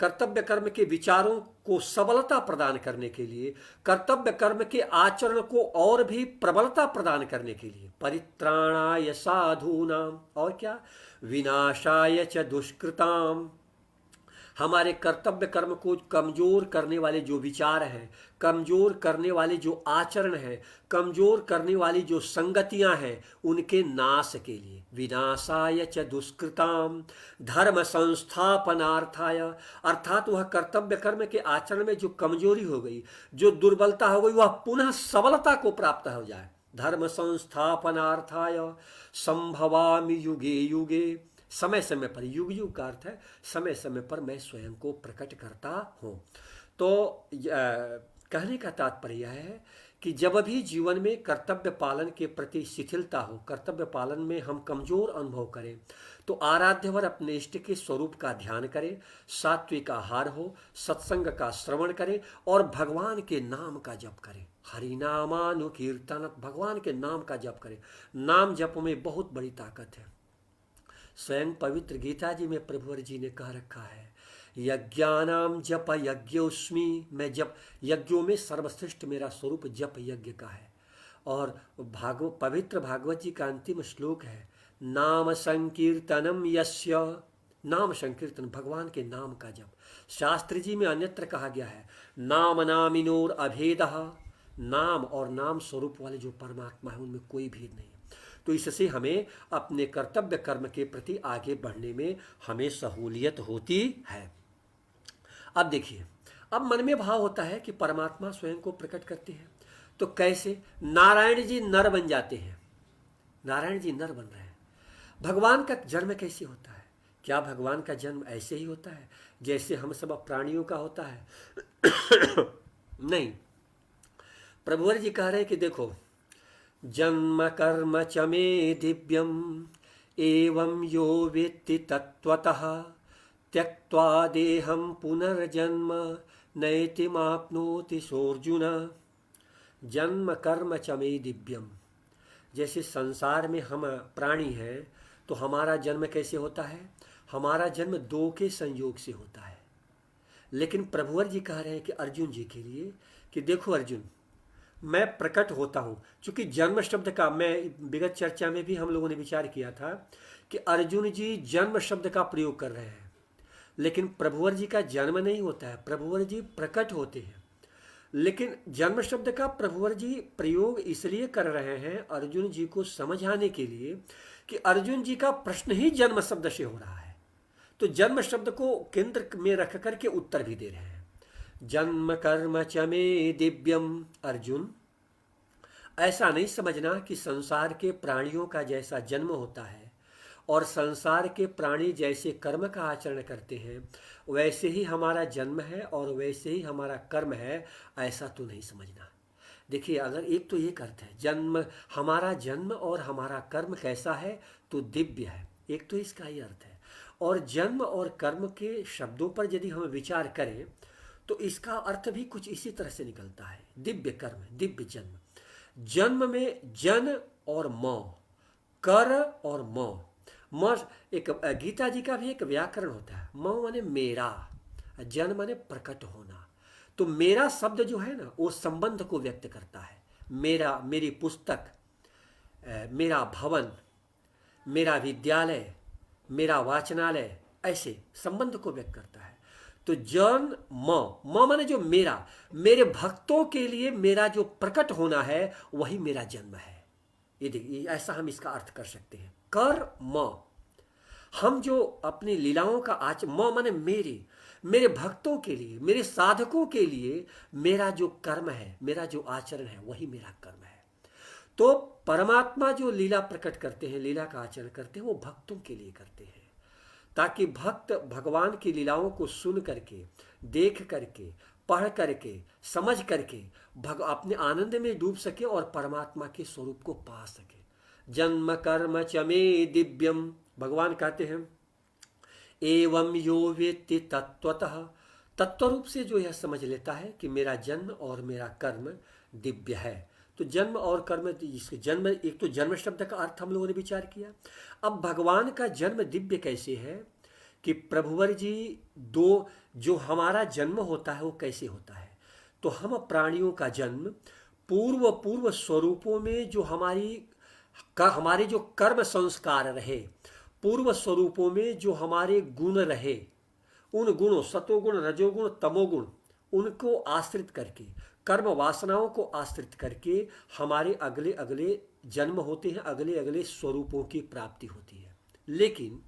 कर्तव्य कर्म के विचारों को सबलता प्रदान करने के लिए, कर्तव्य कर्म के आचरण को और भी प्रबलता प्रदान करने के लिए, परित्राणाय साधूनाम, और क्या, विनाशाय च दुष्कृताम, हमारे कर्तव्य कर्म को कमजोर करने वाले जो विचार हैं, कमजोर करने वाले जो आचरण हैं, कमजोर करने वाली जो संगतियां हैं, उनके नाश के लिए, विनाशाय च दुष्कृताम धर्म संस्थापनार्थाय, अर्थात वह कर्तव्य कर्म के आचरण में जो कमजोरी हो गई, जो दुर्बलता हो गई, वह पुनः सबलता को प्राप्त हो जाए। धर्म संस्थापनार्थाय संभवामि युगे युगे, समय समय पर, युग युग का अर्थ है समय समय पर मैं स्वयं को प्रकट करता हूँ। तो कहने का तात्पर्य यह है कि जब भी जीवन में कर्तव्य पालन के प्रति शिथिलता हो, कर्तव्य पालन में हम कमजोर अनुभव करें, तो आराध्यवर अपने इष्ट के स्वरूप का ध्यान करें, सात्विक आहार हो, सत्संग का श्रवण करें और भगवान के नाम का जप करें। हरिनामानुकीर्तन, भगवान के नाम का जप करें। नाम जप में बहुत बड़ी ताकत है। स्वयं पवित्र गीता जी में प्रभुवर जी ने कह रखा है, यज्ञानाम जप यज्ञोस्मि, मैं जप, यज्ञों में सर्वश्रेष्ठ मेरा स्वरूप जप यज्ञ का है। और पवित्र भागवत जी का अंतिम श्लोक है, नाम संकीर्तनम यस्य, नाम संकीर्तन, भगवान के नाम का जप। शास्त्र जी में अन्यत्र कहा गया है, नाम नामिनोर अभेदः, नाम और नाम स्वरूप वाले जो परमात्मा है उनमें कोई भेद नहीं। तो इससे हमें अपने कर्तव्य कर्म के प्रति आगे बढ़ने में हमें सहूलियत होती है। अब देखिए, अब मन में भाव होता है कि परमात्मा स्वयं को प्रकट करते हैं, तो कैसे? नारायण जी नर बन जाते हैं, नारायण जी नर बन रहे हैं। भगवान का जन्म कैसे होता है? क्या भगवान का जन्म ऐसे ही होता है जैसे हम सब प्राणियों का होता है? नहीं, प्रभुवर जी कह रहे हैं कि देखो, जन्म कर्म च मे दिव्यम एवं यो वेत्ति तत्त्वतः त्यक्त्वा देहं पुनर्जन्म नैतिमाप्नोति सोऽर्जुन। जन्म कर्म च मे दिव्यम, जैसे संसार में हम प्राणी हैं तो हमारा जन्म कैसे होता है? हमारा जन्म दो के संयोग से होता है। लेकिन प्रभुवर जी कह रहे हैं कि अर्जुन जी के लिए कि देखो अर्जुन, मैं प्रकट होता हूँ। चूंकि जन्म शब्द का मैं विगत चर्चा में भी हम लोगों ने विचार किया था कि अर्जुन जी जन्म शब्द का प्रयोग कर रहे हैं, लेकिन प्रभुवर जी का जन्म नहीं होता है, प्रभुवर जी प्रकट होते हैं। लेकिन जन्म शब्द का प्रभुवर जी प्रयोग इसलिए कर रहे हैं अर्जुन जी को समझाने के लिए कि अर्जुन जी का प्रश्न ही जन्म शब्द से हो रहा है, तो जन्म शब्द को केंद्र में रख करके उत्तर भी दे रहे हैं। जन्म कर्म च मे दिव्यम, अर्जुन ऐसा नहीं समझना कि संसार के प्राणियों का जैसा जन्म होता है और संसार के प्राणी जैसे कर्म का आचरण करते हैं वैसे ही हमारा जन्म है और वैसे ही हमारा कर्म है, ऐसा तो नहीं समझना। देखिए, अगर एक तो ये अर्थ है जन्म, हमारा जन्म और हमारा कर्म कैसा है तो दिव्य है, एक तो इसका ही अर्थ है। और जन्म और कर्म के शब्दों पर यदि हम विचार करें तो इसका अर्थ भी कुछ इसी तरह से निकलता है, दिव्य कर्म, दिव्य जन्म। जन्म में जन और म, कर और म, एक गीता जी का भी एक व्याकरण होता है। म माने मेरा, जन माने प्रकट होना। तो मेरा शब्द जो है ना वो संबंध को व्यक्त करता है। मेरा, मेरी पुस्तक, मेरा भवन, मेरा विद्यालय, मेरा वाचनालय, ऐसे संबंध को व्यक्त करता है। तो जन म माने जो मेरा, मेरे भक्तों के लिए मेरा जो प्रकट होना है वही मेरा जन्म है। ये देखिए, ऐसा हम इसका अर्थ कर सकते हैं। कर म, हम जो अपनी लीलाओं का म माने मेरे भक्तों के लिए, मेरे साधकों के लिए मेरा जो कर्म है, मेरा जो आचरण है वही मेरा कर्म है। तो परमात्मा जो लीला प्रकट करते हैं, लीला का आचरण करते हैं, वो भक्तों के लिए करते हैं ताकि भक्त भगवान की लीलाओं को सुन करके, देख करके, पढ़ करके, समझ करके अपने आनंद में डूब सके और परमात्मा के स्वरूप को पा सके। जन्म कर्म च मे दिव्यम, भगवान कहते हैं एवं यो वेत्ति तत्त्वतः, तत्व रूप से जो यह समझ लेता है कि मेरा जन्म और मेरा कर्म दिव्य है। तो जन्म और कर्म, इसके जन्म, एक तो जन्म शब्द का अर्थ हम लोगों ने विचार किया। अब भगवान का जन्म दिव्य कैसे है कि प्रभुवर जी दो, जो हमारा जन्म होता है वो कैसे होता है? तो हम प्राणियों का जन्म पूर्व स्वरूपों में जो हमारे जो कर्म संस्कार रहे, पूर्व स्वरूपों में जो हमारे गुण रहे, उन गुणों, सतोगुण, रजोगुण, तमोगुण, उनको आश्रित करके, कर्म वासनाओं को आश्रित करके हमारे अगले अगले जन्म होते हैं, अगले अगले स्वरूपों की प्राप्ति होती है। लेकिन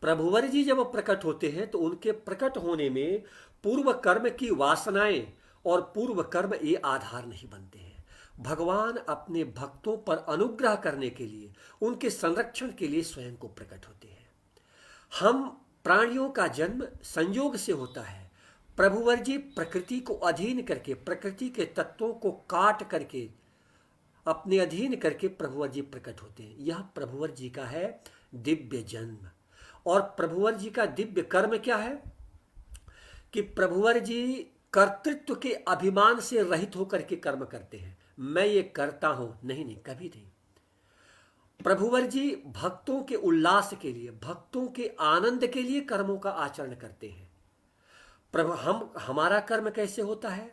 प्रभुवर जी जब प्रकट होते हैं तो उनके प्रकट होने में पूर्व कर्म की वासनाएं और पूर्व कर्म ये आधार नहीं बनते हैं। भगवान अपने भक्तों पर अनुग्रह करने के लिए, उनके संरक्षण के लिए स्वयं को प्रकट होते हैं। हम प्राणियों का जन्म संयोग से होता है। प्रभुवर जी प्रकृति को अधीन करके, प्रकृति के तत्वों को काट करके, अपने अधीन करके प्रभुवर जी प्रकट होते हैं। यह प्रभुवर जी का है दिव्य जन्म। और प्रभुवर जी का दिव्य कर्म क्या है कि प्रभुवर जी कर्तृत्व के अभिमान से रहित होकर के कर्म करते हैं। मैं ये करता हूं, नहीं नहीं, कभी नहीं। प्रभुवर जी भक्तों के उल्लास के लिए, भक्तों के आनंद के लिए कर्मों का आचरण करते हैं। हमारा कर्म कैसे होता है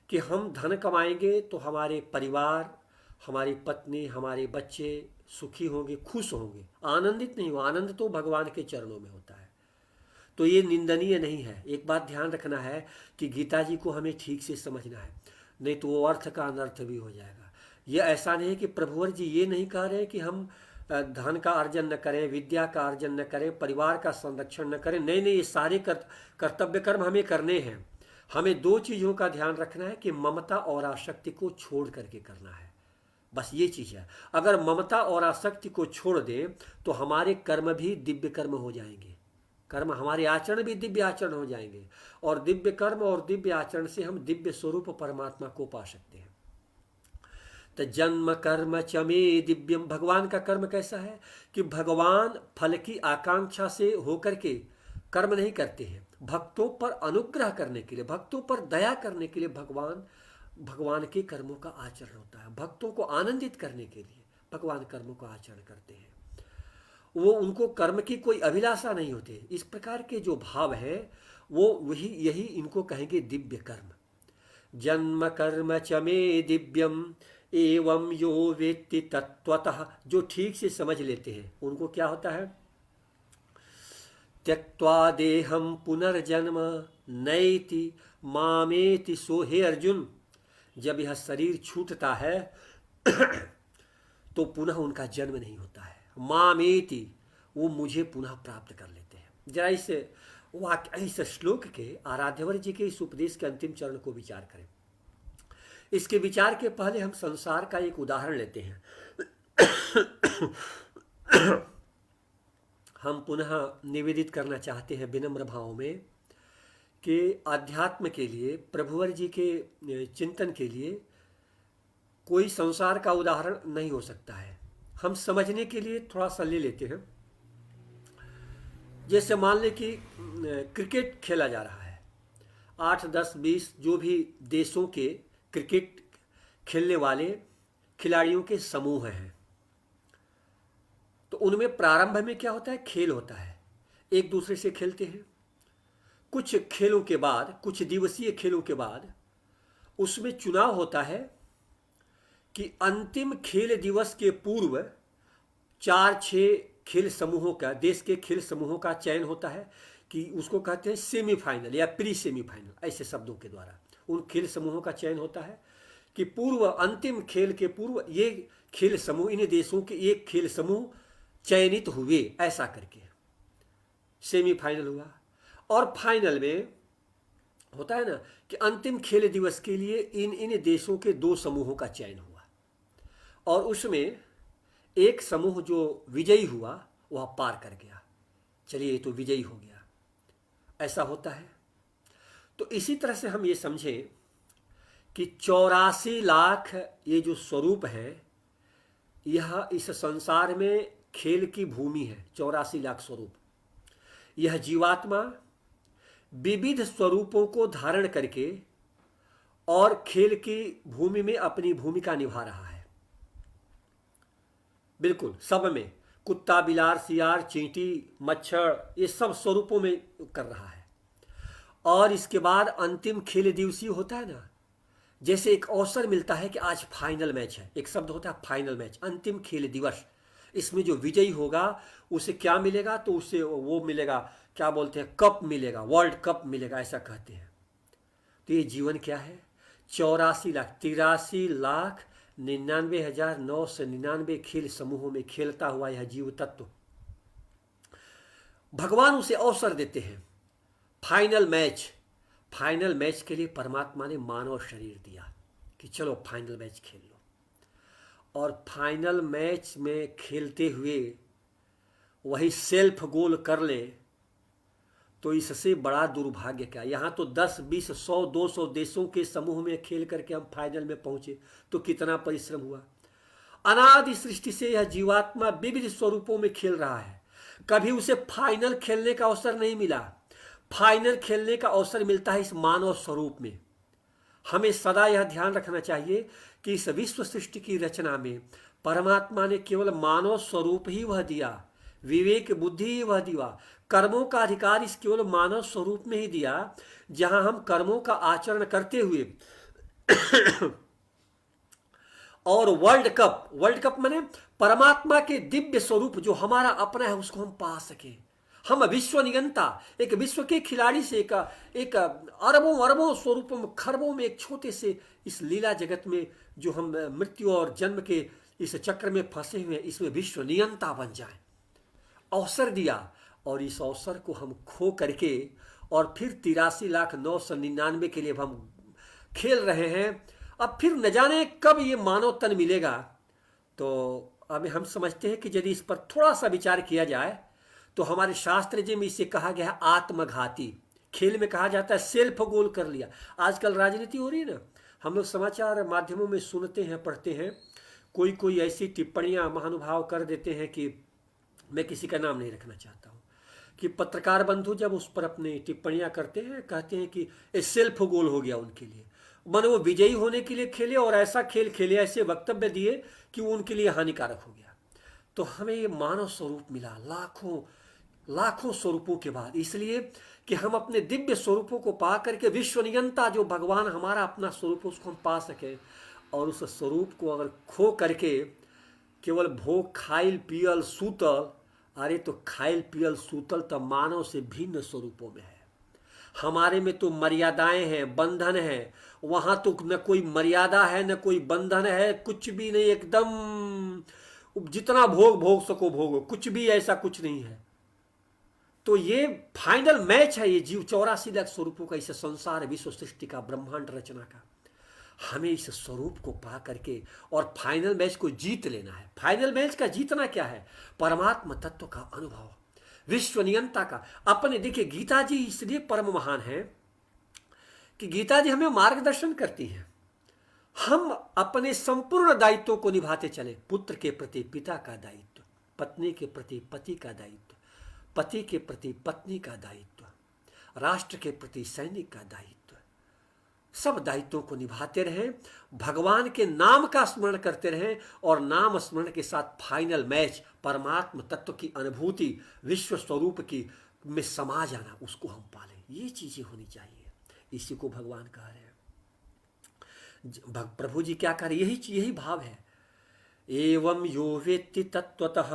कि हम धन कमाएंगे तो हमारे परिवार, हमारी पत्नी, हमारे बच्चे सुखी होंगे, खुश होंगे, आनंदित नहीं हो। आनंद तो भगवान के चरणों में होता है। तो ये निंदनीय नहीं है। एक बात ध्यान रखना है कि गीता जी को हमें ठीक से समझना है, नहीं तो वो अर्थ का अनर्थ भी हो जाएगा। ये ऐसा नहीं है कि प्रभुवर जी ये नहीं कह रहे कि हम धन का अर्जन न करें, विद्या का अर्जन न करें, परिवार का संरक्षण न करें। नहीं नहीं, ये सारे कर्तव्य कर्म हमें करने हैं। हमें दो चीज़ों का ध्यान रखना है कि ममता और आसक्ति को छोड़ करके करना है, बस ये चीज़ है। अगर ममता और आसक्ति को छोड़ दें तो हमारे कर्म भी दिव्य कर्म हो जाएंगे, कर्म, हमारे आचरण भी दिव्य आचरण हो जाएंगे। और दिव्य कर्म और दिव्य आचरण से हम दिव्य स्वरूप परमात्मा को पा सकते हैं। तो जन्म कर्म च मे दिव्यम, भगवान का कर्म कैसा है कि भगवान फल की आकांक्षा से होकर के कर्म नहीं करते हैं। भक्तों पर अनुग्रह करने के लिए, भक्तों पर दया करने के लिए भगवान के कर्मों का आचरण होता है। भक्तों को आनंदित करने के लिए भगवान कर्मों का आचरण करते हैं। वो उनको कर्म की कोई अभिलाषा नहीं होती। इस प्रकार के जो भाव है वो यही इनको कहेंगे दिव्य कर्म। जन्म कर्म च मे दिव्यम एवं यो वेत्ति तत्वतः, जो ठीक से समझ लेते हैं उनको क्या होता है, त्यक्त्वा देहम पुनर्जन्म नैति मामेति सो, हे अर्जुन, जब यह शरीर छूटता है तो पुनः उनका जन्म नहीं होता है। मामेति, वो मुझे पुनः प्राप्त कर लेते हैं। जरा इस श्लोक के आराध्यवर जी के इस उपदेश के अंतिम चरण को विचार करें। इसके विचार के पहले हम संसार का एक उदाहरण लेते हैं। हम पुनः निवेदित करना चाहते हैं विनम्र भाव में कि अध्यात्म के लिए, प्रभुवर जी के चिंतन के लिए कोई संसार का उदाहरण नहीं हो सकता है। हम समझने के लिए थोड़ा सा ले लेते हैं। जैसे मान लें कि क्रिकेट खेला जा रहा है, 8, 10, 20 जो भी देशों के क्रिकेट खेलने वाले खिलाड़ियों के समूह हैं। तो उनमें प्रारंभ में क्या होता है, खेल होता है, एक दूसरे से खेलते हैं। कुछ खेलों के बाद, कुछ दिवसीय खेलों के बाद उसमें चुनाव होता है कि अंतिम खेल दिवस के पूर्व 4-6 खेल समूहों का, देश के खेल समूहों का चयन होता है कि उसको कहते हैं सेमीफाइनल या प्री सेमीफाइनल, ऐसे शब्दों के द्वारा उन खेल समूहों का चयन होता है कि पूर्व, अंतिम खेल के पूर्व ये खेल समूह, इन देशों के एक खेल समूह चयनित हुए, ऐसा करके सेमीफाइनल हुआ। और फाइनल में होता है ना कि अंतिम खेल दिवस के लिए इन देशों के 2 समूहों का चयन हुआ और उसमें एक समूह जो विजयी हुआ वह पार कर गया। चलिए, ये तो विजयी हो गया, ऐसा होता है। तो इसी तरह से हम ये समझें कि 84 लाख ये जो स्वरूप है, यह इस संसार में खेल की भूमि है। 84 लाख स्वरूप, यह जीवात्मा विविध स्वरूपों को धारण करके और खेल की भूमि में अपनी भूमिका निभा रहा है। बिल्कुल सब में, कुत्ता, बिलार, सियार, चींटी, मच्छर, ये सब स्वरूपों में कर रहा है। और इसके बाद अंतिम खेल दिवसीय होता है ना, जैसे एक अवसर मिलता है कि आज फाइनल मैच है, एक शब्द होता है फाइनल मैच, अंतिम खेल दिवस। इसमें जो विजयी होगा उसे क्या मिलेगा, तो उसे वो मिलेगा, क्या बोलते हैं, कप मिलेगा, वर्ल्ड कप मिलेगा, ऐसा कहते हैं। तो ये जीवन क्या है, 83,99,999 खेल समूहों में खेलता हुआ यह जीव तत्व, भगवान उसे अवसर देते हैं। फाइनल मैच के लिए परमात्मा ने मानव शरीर दिया कि चलो फाइनल मैच खेल लो। और फाइनल मैच में खेलते हुए वही सेल्फ गोल कर ले तो इससे बड़ा दुर्भाग्य क्या। यहाँ तो 10, 20, 100, 200 देशों के समूह में खेल करके हम फाइनल में पहुंचे, तो कितना परिश्रम हुआ। अनादि सृष्टि से यह जीवात्मा विविध स्वरूपों में खेल रहा है, कभी उसे फाइनल खेलने का अवसर नहीं मिला। फाइनल खेलने का अवसर मिलता है इस मानव स्वरूप में। हमें सदा यह ध्यान रखना चाहिए कि इस विश्व सृष्टि की रचना में परमात्मा ने केवल मानव स्वरूप ही वह दिया, विवेक बुद्धि ही वह दिया, कर्मों का अधिकार इस केवल मानव स्वरूप में ही दिया, जहां हम कर्मों का आचरण करते हुए और वर्ल्ड कप माने परमात्मा के दिव्य स्वरूप जो हमारा अपना है उसको हम पा सके। हम विश्व नियंता, एक विश्व के खिलाड़ी से एक अरबों स्वरूपों में, खरबों में एक छोटे से इस लीला जगत में जो हम मृत्यु और जन्म के इस चक्र में फंसे हुए, इसमें विश्व नियंता बन जाए, अवसर दिया। और इस अवसर को हम खो करके और फिर 83,999 के लिए हम खेल रहे हैं। अब फिर न जाने कब ये मानव तन मिलेगा। तो अब हम समझते हैं कि यदि इस पर थोड़ा सा विचार किया जाए तो हमारे शास्त्र जी में इसे कहा गया है आत्मघाती। खेल में कहा जाता है सेल्फ गोल कर लिया। आजकल राजनीति हो रही है ना, हम लोग समाचार माध्यमों में सुनते हैं, पढ़ते हैं, कोई कोई ऐसी टिप्पणियां महानुभाव कर देते हैं कि मैं किसी का नाम नहीं रखना चाहता हूँ, कि पत्रकार बंधु जब उस पर अपनी टिप्पणियां करते हैं, कहते हैं कि ये सेल्फ गोल हो गया उनके लिए, मानो वो विजयी होने के लिए खेले और ऐसा खेल खेले, ऐसे वक्तव्य दिए कि वो उनके लिए हानिकारक हो गया। तो हमें ये मानव स्वरूप मिला लाखों लाखों स्वरूपों के बाद, इसलिए कि हम अपने दिव्य स्वरूपों को पा करके विश्व नियंता जो भगवान हमारा अपना स्वरूप उसको हम पा सकें। और उस स्वरूप को अगर खो करके केवल भोग खाइल पियल सूतल, अरे तो खाइल पियल सूतल तो मानव से भिन्न स्वरूपों में है। हमारे में तो मर्यादाएं हैं, बंधन है, वहां तो न कोई मर्यादा है न कोई बंधन है, कुछ भी नहीं, एकदम जितना भोग भोग सको भोगो, कुछ भी ऐसा कुछ नहीं है। तो ये फाइनल मैच है, ये जीव 84 लाख स्वरूपों का, इस संसार विश्व सृष्टि का, ब्रह्मांड रचना का। हमें इस स्वरूप को पा करके और फाइनल मैच को जीत लेना है। फाइनल मैच का जीतना क्या है? परमात्मा तत्व का अनुभव, विश्व नियंता का अपने। देखिए गीता जी इसलिए परम महान है कि गीता जी हमें मार्गदर्शन करती हैं। हम अपने संपूर्ण दायित्वों को निभाते चले। पुत्र के प्रति पिता का दायित्व, पत्नी के प्रति पति का दायित्व, पति के प्रति पत्नी का दायित्व, राष्ट्र के प्रति सैनिक का दायित्व, सब दायित्वों को निभाते रहें, भगवान के नाम का स्मरण करते रहें और नाम स्मरण के साथ फाइनल मैच परमात्म तत्व की अनुभूति, विश्व स्वरूप की में समा जाना, उसको हम पालें। ये चीजें होनी चाहिए। इसी को भगवान कह रहे हैं। प्रभु जी क्या कह रहे? यही भाव है। एवं यो वेत्ति तत्वतः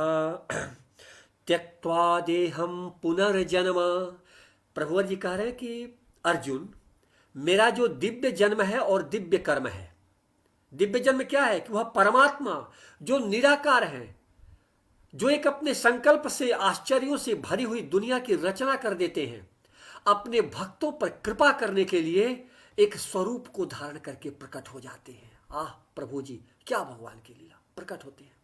त्यक्त्वा देहम पुनर्जन्म। प्रभु जी कह रहे हैं कि अर्जुन, मेरा जो दिव्य जन्म है और दिव्य कर्म है, दिव्य जन्म क्या है कि वह परमात्मा जो निराकार है, जो एक अपने संकल्प से आश्चर्यों से भरी हुई दुनिया की रचना कर देते हैं, अपने भक्तों पर कृपा करने के लिए एक स्वरूप को धारण करके प्रकट हो जाते हैं। आह प्रभु जी, क्या भगवान की लीला, प्रकट होते हैं।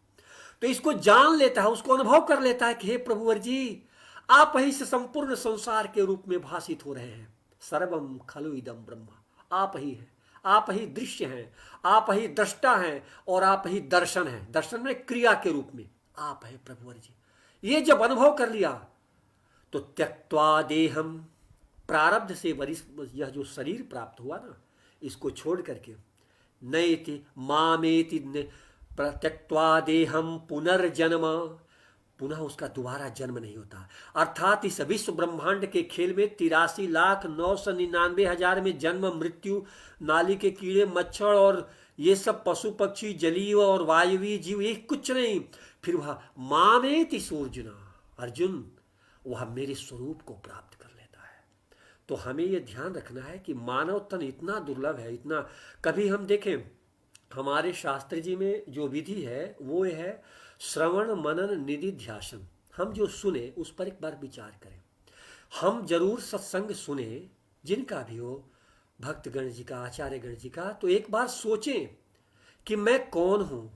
तो इसको जान लेता है, उसको अनुभव कर लेता है कि हे प्रभुवर जी, आप ही से संपूर्ण संसार के रूप में भाषित हो रहे हैं। सर्वम खलु इदम ब्रह्मा, आप ही हैं, आप ही दृश्य हैं, आप ही दृष्टा हैं और आप ही दर्शन हैं। दर्शन में क्रिया के रूप में आप है प्रभुवर जी। ये जब अनुभव कर लिया तो त्यक्त्वा देहम, प्रारब्ध से वरिष्ठ यह जो शरीर प्राप्त हुआ ना, इसको छोड़ करके नैति मामेति त्यक्त्वा देहम पुनर्जन्म, पुनः उसका दोबारा जन्म नहीं होता। अर्थात इस विश्व ब्रह्मांड के खेल में 83,999,000 में जन्म मृत्यु, नाली के कीड़े मच्छर और ये सब पशु पक्षी जलीय और वायुवी जीव, ये कुछ नहीं। फिर वह मामेति सूर्जना, अर्जुन वह मेरे स्वरूप को प्राप्त कर लेता है। तो हमें यह ध्यान रखना है कि मानव तन इतना दुर्लभ है, इतना। कभी हम देखें हमारे शास्त्र जी में जो विधि है वो है श्रवण मनन निधिध्यासन। हम जो सुने उस पर एक बार विचार करें। हम जरूर सत्संग सुने, जिनका भी हो, भक्तगण जी का, आचार्य गण जी का, तो एक बार सोचें कि मैं कौन हूं,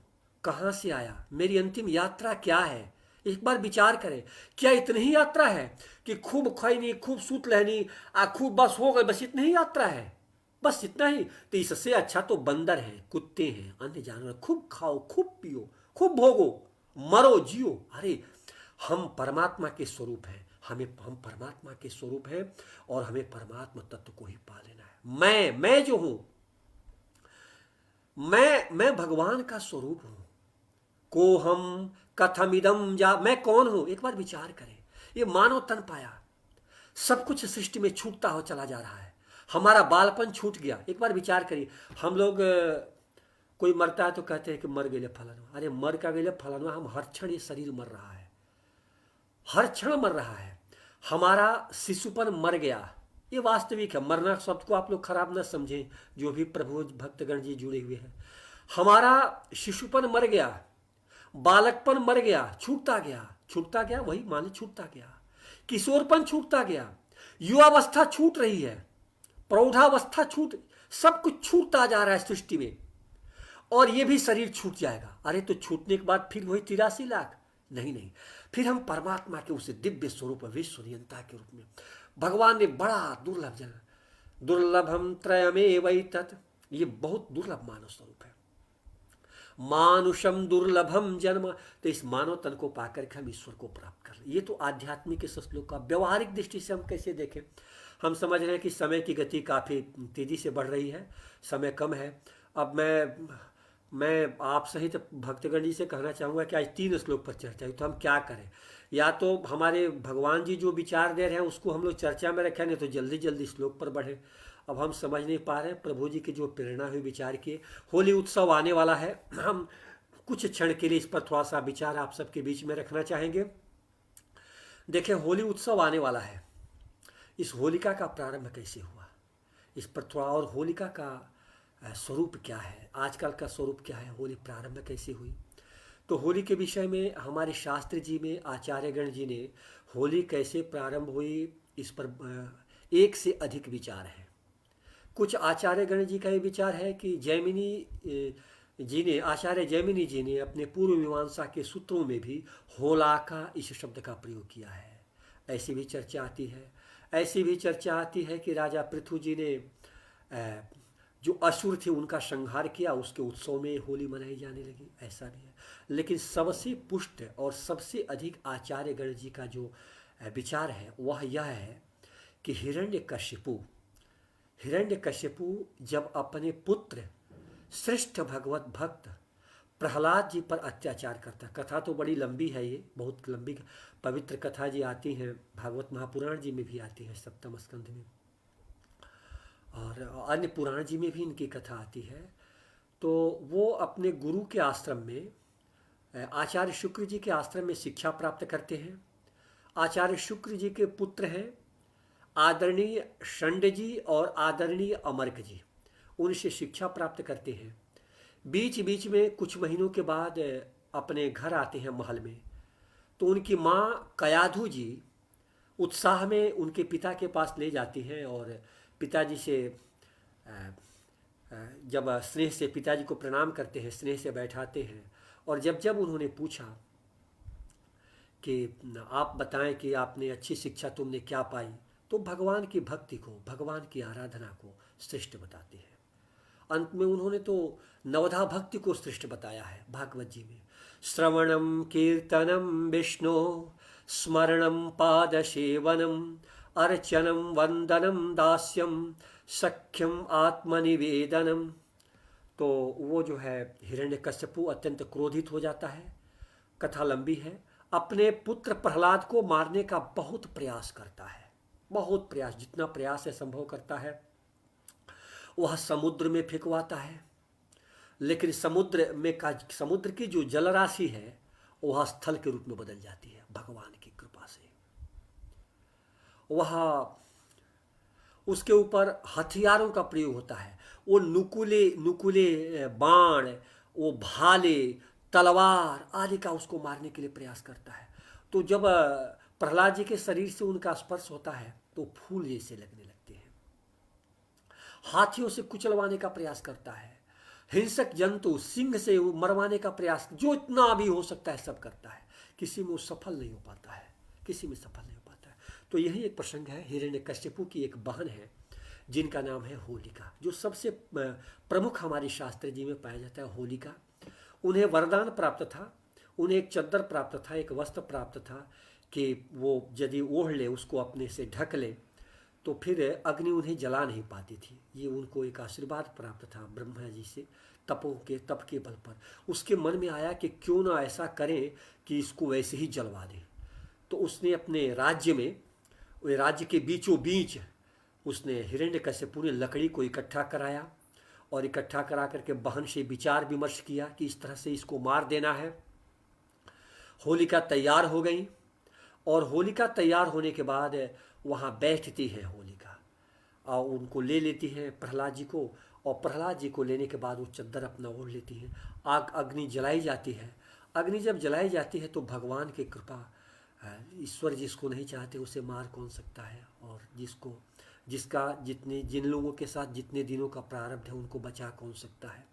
कहां से आया, मेरी अंतिम यात्रा क्या है। एक बार विचार करें, क्या इतनी ही यात्रा है कि खूब खैनी, खूब सूत लहनी, खूब बस हो गए, बस इतनी ही यात्रा है, बस इतना ही। तो इससे अच्छा तो बंदर हैं, कुत्ते हैं, अन्य जानवर, खूब खाओ, खूब पियो, खूब भोगो, मरो, जियो। अरे हम परमात्मा के स्वरूप हैं, हम परमात्मा के स्वरूप हैं और हमें परमात्मा तत्व को ही पा लेना है। मैं जो हूं, मैं भगवान का स्वरूप हूं। को हम कथमिदम जा, मैं कौन हूं, एक बार विचार करें। ये मानव तन पाया, सब कुछ सृष्टि में छूटता हो चला जा रहा है। हमारा बालपन छूट गया। एक बार विचार करिए, हम लोग कोई मरता है तो कहते हैं कि मर गए फलाना। अरे मर का गए फलाना, हम हर क्षण ये शरीर मर रहा है, हर क्षण मर रहा है। हमारा शिशुपन मर गया, ये वास्तविक है। मरना शब्द को आप लोग खराब न समझें, जो भी प्रभु भक्तगण जी जुड़े हुए हैं। हमारा शिशुपन मर गया, बालकपन मर गया, छूटता गया, वही मान छूटता गया। किशोरपन छूटता गया, युवावस्था छूट रही है, प्रौढ़ावस्था सब कुछ छूटता जा रहा है सृष्टि में, और ये भी शरीर छूट जाएगा। अरे तो छूटने के बाद फिर वही 83 लाख? नहीं, फिर हम परमात्मा के उस दिव्य स्वरूप विश्व नियंता के रूप में, भगवान ने बड़ा दुर्लभम त्रयमेवैतत् ये बहुत दुर्लभ मानव स्वरूप है। मानुषम दुर्लभम जन्म, तो इस मानव तन को पाकर के हम ईश्वर को प्राप्त कर ले। ये तो आध्यात्मिक इस श्लोक का व्यवहारिक दृष्टि से हम कैसे देखें। हम समझ रहे हैं कि समय की गति काफ़ी तेज़ी से बढ़ रही है, समय कम है। अब मैं आप सहित भक्तगण जी से कहना चाहूँगा कि आज 3 श्लोक पर चर्चा हुई, तो हम क्या करें। या तो हमारे भगवान जी जो विचार दे रहे हैं उसको हम लोग चर्चा में रखें, नहीं तो जल्दी जल्दी श्लोक पर बढ़े। अब हम समझ नहीं पा रहे हैं। प्रभु जी की जो प्रेरणा हुई विचार की, होली उत्सव आने वाला है, हम कुछ क्षण के लिए इस पर थोड़ा सा विचार आप सबके बीच में रखना चाहेंगे। देखिए, होली उत्सव आने वाला है। इस होलिका का प्रारंभ कैसे हुआ, इस पर थोड़ा, और होलिका का स्वरूप क्या है, आजकल का स्वरूप क्या है, होली प्रारंभ कैसे हुई। तो होली के विषय में हमारे शास्त्र जी में आचार्यगण जी ने होली कैसे प्रारंभ हुई इस पर एक से अधिक विचार है। कुछ आचार्यगण जी का ये विचार है कि आचार्य जैमिनी जी ने अपने पूर्व मीमांसा के सूत्रों में भी होलाका इस शब्द का प्रयोग किया है। ऐसी भी चर्चा आती है। ऐसी भी चर्चा आती है कि राजा पृथु जी ने जो असुर थे उनका संहार किया, उसके उत्सव में होली मनाई जाने लगी, ऐसा भी है। लेकिन सबसे पुष्ट और सबसे अधिक आचार्यगण जी का जो विचार है वह यह है कि हिरण्यकशिपु जब अपने पुत्र श्रेष्ठ भगवत भक्त प्रहलाद जी पर अत्याचार करता, कथा तो बड़ी लंबी है, ये बहुत लंबी पवित्र कथा जी आती हैं, भागवत महापुराण जी में भी आती है, सप्तम स्कंध में, और अन्य पुराण जी में भी इनकी कथा आती है। तो वो अपने गुरु के आश्रम में, आचार्य शुक्र जी के आश्रम में शिक्षा प्राप्त करते हैं। आचार्य शुक्र जी के पुत्र हैं आदरणीय षंड जी और आदरणीय अमर्क जी, उनसे शिक्षा प्राप्त करते हैं। बीच बीच में कुछ महीनों के बाद अपने घर आते हैं महल में, तो उनकी माँ कयाधु जी उत्साह में उनके पिता के पास ले जाती हैं और पिताजी से जब स्नेह से पिताजी को प्रणाम करते हैं, स्नेह से बैठाते हैं, और जब जब उन्होंने पूछा कि आप बताएं कि आपने अच्छी शिक्षा तुमने क्या पाई, तो भगवान की भक्ति को, भगवान की आराधना को श्रेष्ठ बताते हैं। अंत में उन्होंने तो नवधा भक्ति को श्रेष्ठ बताया है भागवत जी में। श्रवणम कीर्तनम विष्णु स्मरणम पाद सेवनम अर्चनम वंदनम दास्यम सख्यम आत्मनिवेदनम। तो वो जो है हिरण्यकश्यपु अत्यंत क्रोधित हो जाता है। कथा लंबी है। अपने पुत्र प्रहलाद को मारने का बहुत प्रयास करता है, बहुत प्रयास, जितना प्रयास है संभव करता है। वह समुद्र में फेंकवाता है, लेकिन समुद्र की जो जलराशि है वह स्थल के रूप में बदल जाती है भगवान की कृपा से। वह उसके ऊपर हथियारों का प्रयोग होता है। वो नुकुले बाण, वो भाले, तलवार आदि का उसको मारने के लिए प्रयास करता है। तो जब प्रहलाद जी के शरीर से उनका स्पर्श होता है तो फूल जैसे लगने लगते हैं। हाथियों से कुचलवाने का प्रयास करता है, हिंसक जंतु सिंह से मरवाने का प्रयास, जो इतना भी हो सकता है सब करता है। किसी में वो सफल नहीं हो पाता है, किसी में सफल नहीं हो पाता है। तो यही एक प्रसंग है। हिरण्यकश्यपु की एक बहन है जिनका नाम है होलिका, जो सबसे प्रमुख हमारे शास्त्र जी में पाया जाता है। होलिका, उन्हें वरदान प्राप्त था, उन्हें एक चद्दर प्राप्त था, एक वस्त्र प्राप्त था कि वो यदि ओढ़ ले, उसको अपने से ढक ले, तो फिर अग्नि उन्हें जला नहीं पाती थी। ये उनको एक आशीर्वाद प्राप्त था ब्रह्मा जी से, तप के बल पर। उसके मन में आया कि क्यों ना ऐसा करें कि इसको वैसे ही जलवा दें। तो उसने अपने राज्य में, राज्य के बीचों बीच उसने हिरण्यकश्यपु ने लकड़ी को इकट्ठा कराया, और इकट्ठा करा करके बहन से विचार विमर्श किया कि इस तरह से इसको मार देना है। होलिका तैयार हो गई, और होलिका तैयार होने के बाद वहाँ बैठती है होलिका, और उनको ले लेती है प्रहलाद जी को, और प्रहलाद जी को लेने के बाद वो चद्दर अपना ओढ़ लेती हैं। अग्नि जलाई जाती है। अग्नि जब जलाई जाती है तो भगवान की कृपा, ईश्वर जिसको नहीं चाहते उसे मार कौन सकता है, और जिन लोगों के साथ जितने दिनों का प्रारब्ध है उनको बचा कौन सकता है।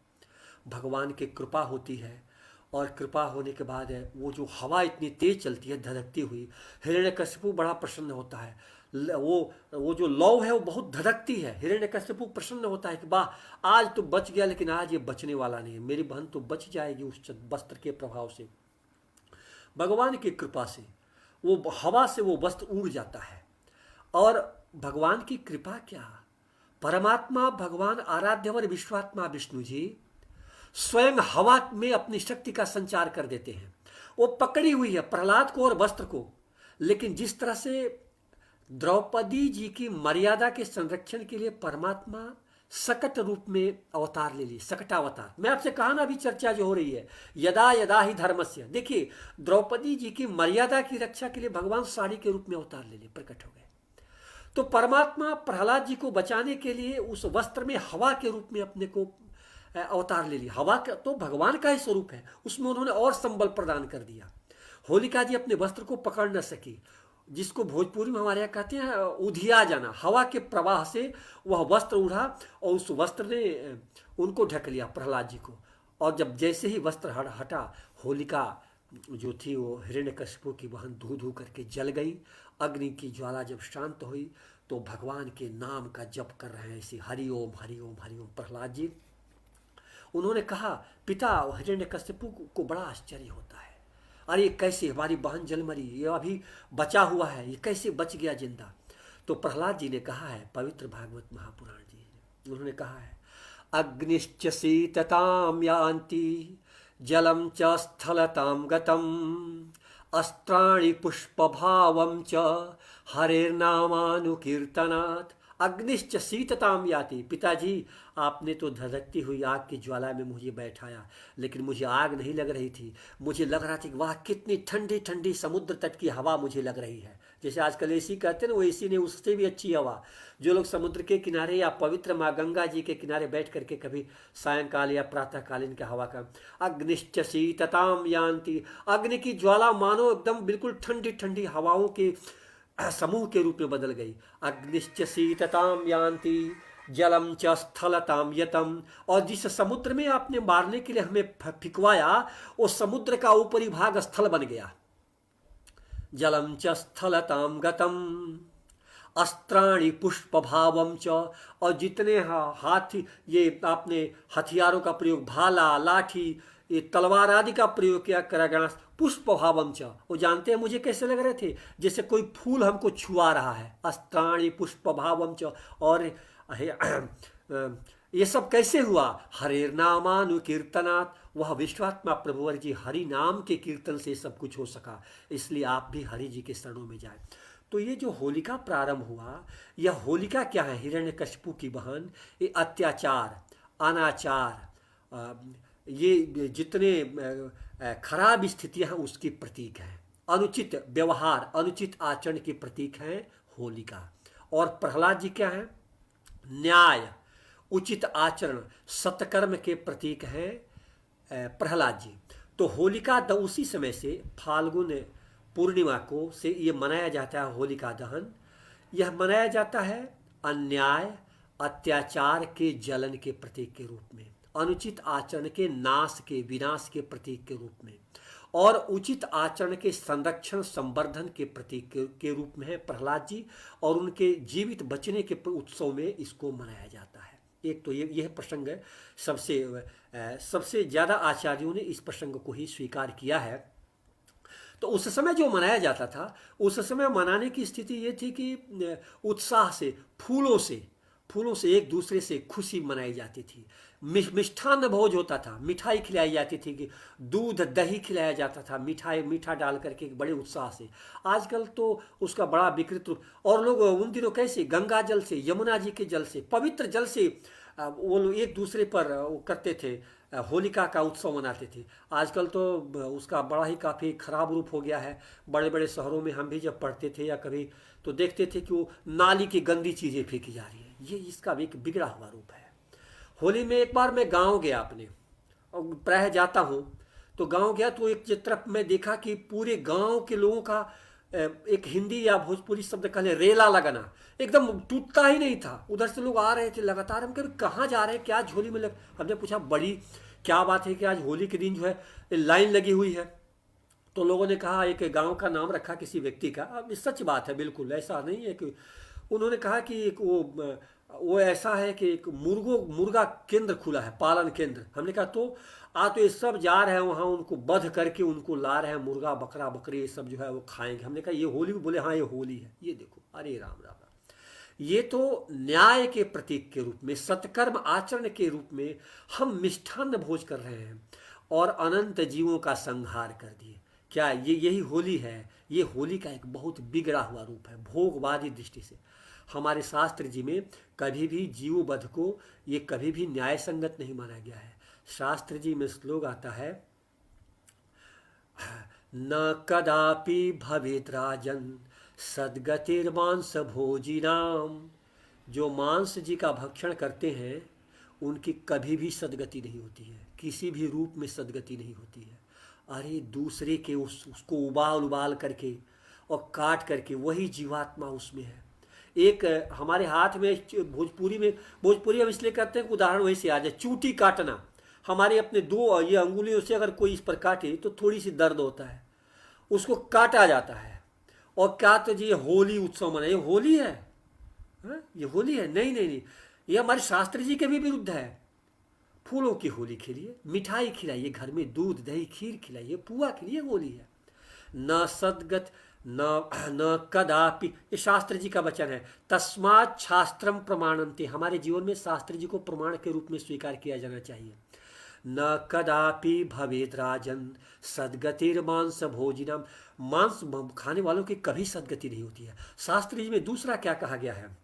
भगवान की कृपा होती है और कृपा होने के बाद है वो जो हवा इतनी तेज चलती है धधकती हुई, हिरण्यकशिपु बड़ा प्रसन्न होता है। वो जो लौ है वो बहुत धधकती है। हिरण्यकशिपु प्रसन्न होता है कि वाह आज तो बच गया, लेकिन आज ये बचने वाला नहीं है, मेरी बहन तो बच जाएगी उस वस्त्र के प्रभाव से। भगवान की कृपा से वो हवा से वो वस्त्र उड़ जाता है। और भगवान की कृपा क्या, परमात्मा भगवान आराध्यवर विश्वात्मा विष्णु जी स्वयं हवा में अपनी शक्ति का संचार कर देते हैं। वो पकड़ी हुई है प्रहलाद को और वस्त्र को, लेकिन जिस तरह से द्रौपदी जी की मर्यादा के संरक्षण के लिए परमात्मा सकट रूप में अवतार ले ली, सकटावतार। मैं आपसे कहा ना, अभी चर्चा जो हो रही है यदा यदा ही धर्मस्य, देखिए द्रौपदी जी की मर्यादा की रक्षा के लिए भगवान साड़ी के रूप में अवतार ले लिए, प्रकट हो गए। तो परमात्मा प्रहलाद जी को बचाने के लिए उस वस्त्र में हवा के रूप में अपने को अवतार ले लिया। हवा का तो भगवान का ही स्वरूप है, उसमें उन्होंने और संबल प्रदान कर दिया। होलिका जी अपने वस्त्र को पकड़ न सकी, जिसको भोजपुरी में हमारे यहाँ कहते हैं उधिया जाना। हवा के प्रवाह से वह वस्त्र उड़ा और उस वस्त्र ने उनको ढक लिया प्रहलाद जी को। और जब जैसे ही वस्त्र हटा, होलिका जो थी वो हिरण्यकशिपु की बहन धू धू करके जल गई। अग्नि की ज्वाला जब शांत हुई तो भगवान के नाम का जप कर रहे हैं ऐसे, हरिओम हरिओम हरिओम प्रहलाद जी। उन्होंने कहा पिता, हिरण्यकशिपु को बड़ा आश्चर्य होता है, अरे कैसे हमारी बहन जल मरी, ये अभी बचा हुआ है, ये कैसे बच गया जिंदा। तो प्रहलाद जी ने कहा है, पवित्र भागवत महापुराण जी उन्होंने कहा है, अग्निश्च शीतताम यान्ति जलम च स्थलताम गतम अस्त्राणि पुष्पभावम च हरेर्नामानुकीर्तनात्। अग्निश्च शीतताम याति, पिताजी आपने तो धधकती हुई आग की ज्वाला में मुझे बैठाया, लेकिन मुझे आग नहीं लग रही थी। मुझे लग रहा था कि वाह कितनी ठंडी ठंडी समुद्र तट की हवा मुझे लग रही है। जैसे आजकल एसी कहते हैं ना, वो एसी ने उससे भी अच्छी हवा। जो लोग समुद्र के किनारे या पवित्र माँ गंगा जी के किनारे बैठ करके कभी सायंकाल या प्रातःकालीन की हवा का, अग्निश्च शीतताम यान्ति, अग्नि की ज्वाला मानो एकदम बिल्कुल ठंडी ठंडी हवाओं के समूह के रूप में बदल गई। अग्निश्च शीतताम यान्ति जलम च स्थलताम यतम, और जिस समुद्र में आपने मारने के लिए हमें फिकवाया वो समुद्र का ऊपरी भाग स्थल बन गया। जलम च स्थलताम गतम अस्त्राणि पुष्प भावम च, और जितने हाथी ये आपने हथियारों का प्रयोग, भाला लाठी ये तलवार आदि का प्रयोग किया करा गया, पुष्प भावम च, वो जानते हैं मुझे कैसे लग रहे थे, जैसे कोई फूल हमको छुआ रहा है। अस्त्राणि पुष्प भावम च, और ये सब कैसे हुआ, हरेर नामानुकीर्तनात्, वह विश्वात्मा प्रभुवर जी हरि नाम के कीर्तन से सब कुछ हो सका। इसलिए आप भी हरि जी के शरणों में जाए। तो ये जो होलिका प्रारंभ हुआ, यह होलिका क्या है, हिरण्यकशिपु की बहन, ये अत्याचार अनाचार ये जितने खराब स्थितियां हैं उसकी प्रतीक है। अनुचित व्यवहार अनुचित आचरण की प्रतीक है होलिका। और प्रहलाद जी क्या है, न्याय उचित आचरण सत्कर्म के प्रतीक हैं प्रहलाद जी। तो होलिका उसी समय से फाल्गुन पूर्णिमा को से ये मनाया जाता है होलिका दहन। यह मनाया जाता है अन्याय अत्याचार के जलन के प्रतीक के रूप में, अनुचित आचरण के नाश के विनाश के प्रतीक के रूप में, और उचित आचरण के संरक्षण संवर्धन के प्रतीक के रूप में है प्रहलाद जी। और उनके जीवित बचने के उत्सव में इसको मनाया जाता है। एक तो यह प्रसंग है, सबसे ज़्यादा आचार्यों ने इस प्रसंग को ही स्वीकार किया है। तो उस समय जो मनाया जाता था, उस समय मनाने की स्थिति ये थी कि उत्साह से फूलों से एक दूसरे से खुशी मनाई जाती थी। मिष्ठान्न भोज होता था, मिठाई खिलाई जाती थी, कि दूध दही खिलाया जाता था, मीठा डाल करके बड़े उत्साह से। आजकल तो उसका बड़ा विकृत रूप, और लोग उन दिनों कैसे गंगा जल से, यमुना जी के जल से, पवित्र जल से वो लोग एक दूसरे पर वो करते थे, होलिका का उत्सव मनाते थे। आजकल तो उसका बड़ा ही काफ़ी खराब रूप हो गया है। बड़े बड़े शहरों में हम भी जब पढ़ते थे या कभी तो देखते थे कि वो नाली की गंदी चीज़ें फेंकी जा रही है। ये इसका भी एक बिगड़ा हुआ रूप है। होली में एक बार मैं गांव गया अपने, और प्रायः जाता हूँ, तो गांव गया तो एक तरफ मैं देखा कि पूरे गांव के लोगों का एक हिंदी या भोजपुरी शब्द कहले रेला लगना एकदम टूटता ही नहीं था। उधर से लोग आ रहे थे लगातार, हम कह कहाँ जा रहे हैं, क्या झोली में लग। हमने पूछा बड़ी क्या बात है कि आज होली के दिन जो है लाइन लगी हुई है। तो लोगों ने कहा, एक गांव का नाम रखा किसी व्यक्ति का, अब ये सच बात है, बिल्कुल ऐसा नहीं है कि उन्होंने कहा कि एक वो ऐसा है कि एक मुर्गा केंद्र खुला है, पालन केंद्र। हमने कहा तो ये सब जा रहे हैं वहाँ, उनको वध करके उनको ला रहे हैं, मुर्गा बकरा बकरी ये सब जो है वो खाएंगे। हमने कहा ये होली? बोले हाँ ये होली है। ये देखो, अरे राम राम राम। ये तो न्याय के प्रतीक के रूप में, सत्कर्म आचरण के रूप में हम मिष्ठान्न भोज कर रहे हैं और अनंत जीवों का संहार कर दिए। क्या ये यही होली है? ये होली का एक बहुत बिगड़ा हुआ रूप है भोगवादी दृष्टि से। हमारे शास्त्र जी में कभी भी जीव वध को ये कभी भी न्याय संगत नहीं माना गया है। शास्त्र जी में श्लोक आता है, न कदापि भवेत राजन सद्गतिर्मांस भोजिनाम। जो मांस जी का भक्षण करते हैं उनकी कभी भी सद्गति नहीं होती है, किसी भी रूप में सद्गति नहीं होती है। अरे दूसरे के उसको उबाल उबाल करके और काट करके वही जीवात्मा उसमें है। एक हमारे हाथ में भोजपुरी हम इसलिए करते हैं कि उदाहरण वही से आ जाए, चूटी काटना। हमारे अपने दो ये अंगुलियों से अगर कोई इस पर काटे तो थोड़ी सी दर्द होता है, उसको काटा जाता है। और क्या तो जी होली उत्सव मना, ये होली है? हाँ? ये होली है? नहीं नहीं नहीं, ये हमारे शास्त्र जी के भी विरुद्ध है। फूलों की होली खेलिए, मिठाई खिलाइए, घर में दूध दही खीर खिलाइए, पुआ खिलाइए, होली है। न सद्गत न कदापि, ये शास्त्र जी का वचन है। तस्मात् शास्त्रम प्रमाणन्ते, हमारे जीवन में शास्त्र जी को प्रमाण के रूप में स्वीकार किया जाना चाहिए। न कदापि भवेत राजन सद्गतिर्मांस भोजिनम, मांस खाने वालों की कभी सद्गति नहीं होती है। शास्त्र जी में दूसरा क्या कहा गया है,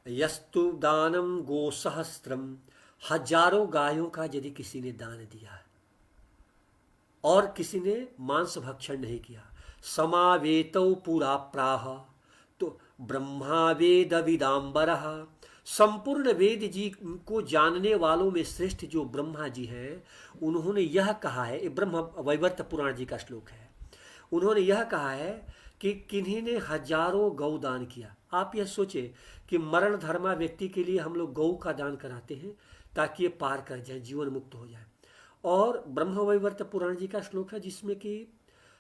यस्तु दानम गो सहस्त्रम, हजारों गायों का यदि किसी ने दान दिया और किसी ने मांस भक्षण नहीं किया, समावेतौ पुरा प्राह, तो ब्रह्मा वेद विदाम्बरः, संपूर्ण वेद जी को जानने वालों में श्रेष्ठ जो ब्रह्मा जी हैं, उन्होंने यह कहा है, ये ब्रह्म वैवर्त पुराण जी का श्लोक है, उन्होंने यह कहा है कि किन्हीं ने हजारों गौ दान किया। आप यह सोचे कि मरण धर्मा व्यक्ति के लिए हम लोग गौ का दान कराते हैं ताकि ये पार कर जाए, जीवन मुक्त हो जाए। और ब्रह्म वैवर्त पुराण जी का श्लोक है जिसमें कि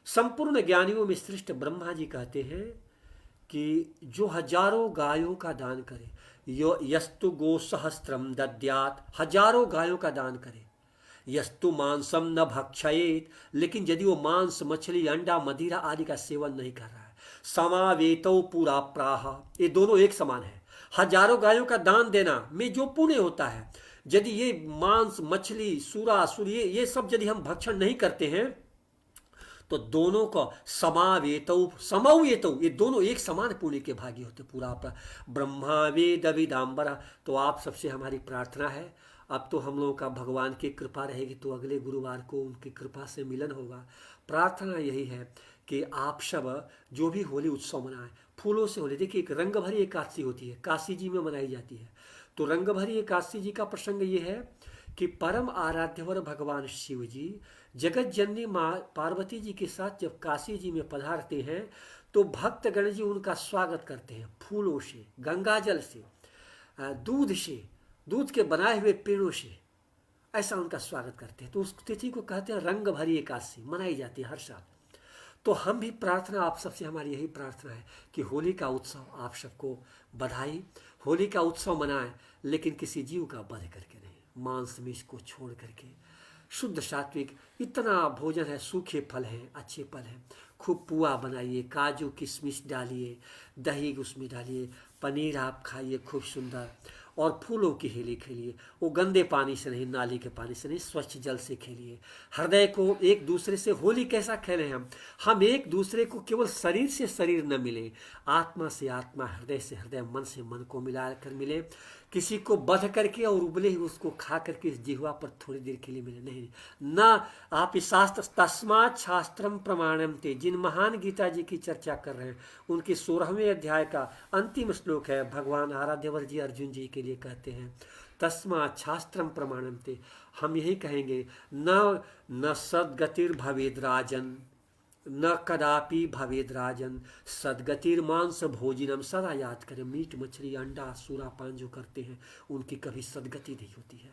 संपूर्ण ज्ञानियों में श्रेष्ठ ब्रह्मा जी कहते हैं कि जो हजारों गायों का दान करे, यो यस्तु गो सहस्त्रम दद्यात, हजारों गायों का दान करे, यस्तु मांसम न भक्षयेत, लेकिन यदि वो मांस मछली अंडा मदिरा आदि का सेवन नहीं कर रहा है, समावेतो पूरा प्राह, ये दोनों एक समान है। हजारों गायों का दान देना में जो पुण्य होता है, यदि ये मांस मछली सूरा सूर्य ये सब यदि हम भक्षण नहीं करते हैं तो दोनों का समावेतो, ये दोनों एक समान पुण्य के भागी होते। पूरा ब्रह्मा वेद विदाम्बरा। तो आप सबसे हमारी प्रार्थना है, अब तो हम लोगों का भगवान की कृपा रहेगी तो अगले गुरुवार को उनकी कृपा से मिलन होगा। प्रार्थना यही है कि आप सब जो भी होली उत्सव मनाएं, फूलों से होली। देखिए, एक रंग भरी एकादशी होती है, काशी जी में मनाई जाती है। तो रंग भरी एकादशी जी का प्रसंग ये है कि परम आराध्यवर भगवान शिव जी जगत जननी माँ पार्वती जी के साथ जब काशी जी में पधारते हैं तो भक्तगण जी उनका स्वागत करते हैं फूलों से, गंगाजल से, दूध के बनाए हुए पेड़ों से, ऐसा उनका स्वागत करते हैं। तो उस तिथि को कहते हैं रंग भरी एकादशी, मनाई जाती है हर साल। तो हम भी प्रार्थना, आप सबसे हमारी यही प्रार्थना है कि होली का उत्सव, आप सबको बधाई, होली का उत्सव मनाएं लेकिन किसी जीव का वध करके नहीं, मांस मीस को छोड़ करके शुद्ध सात्विक। इतना भोजन है, सूखे फल हैं, अच्छे फल हैं, खूब पुआ बनाइए, काजू किशमिश डालिए, दही उसमें डालिए, पनीर आप खाइए खूब सुंदर, और फूलों की होली खेलिए। वो गंदे पानी से नहीं, नाली के पानी से नहीं, स्वच्छ जल से खेलिए। हृदय को एक दूसरे से होली कैसा खेलें हम एक दूसरे को केवल शरीर से शरीर न मिले, आत्मा से आत्मा, हृदय से हृदय, मन से मन को मिला कर मिले। किसी को बध करके और उबले ही उसको खा करके इस जिह्वा पर थोड़ी देर के लिए मिले नहीं ना। आप इस शास्त्र, तस्मात् शास्त्रम प्रमाणन्ते, जिन महान गीता जी की चर्चा कर रहे हैं उनके 16वें अध्याय का अंतिम श्लोक है, भगवान आराध्यवर जी अर्जुन जी के लिए कहते हैं तस्मात् शास्त्रम प्रमाणन्ते। हम यही कहेंगे, न सद्गतिर्भवेद राजन, न कदापि भवेद राजन सद्गतिर्मांस भोजिनम। सदा याद करें, मीट मछली अंडा सूरा पान जो करते हैं उनकी कभी सद्गति नहीं होती है।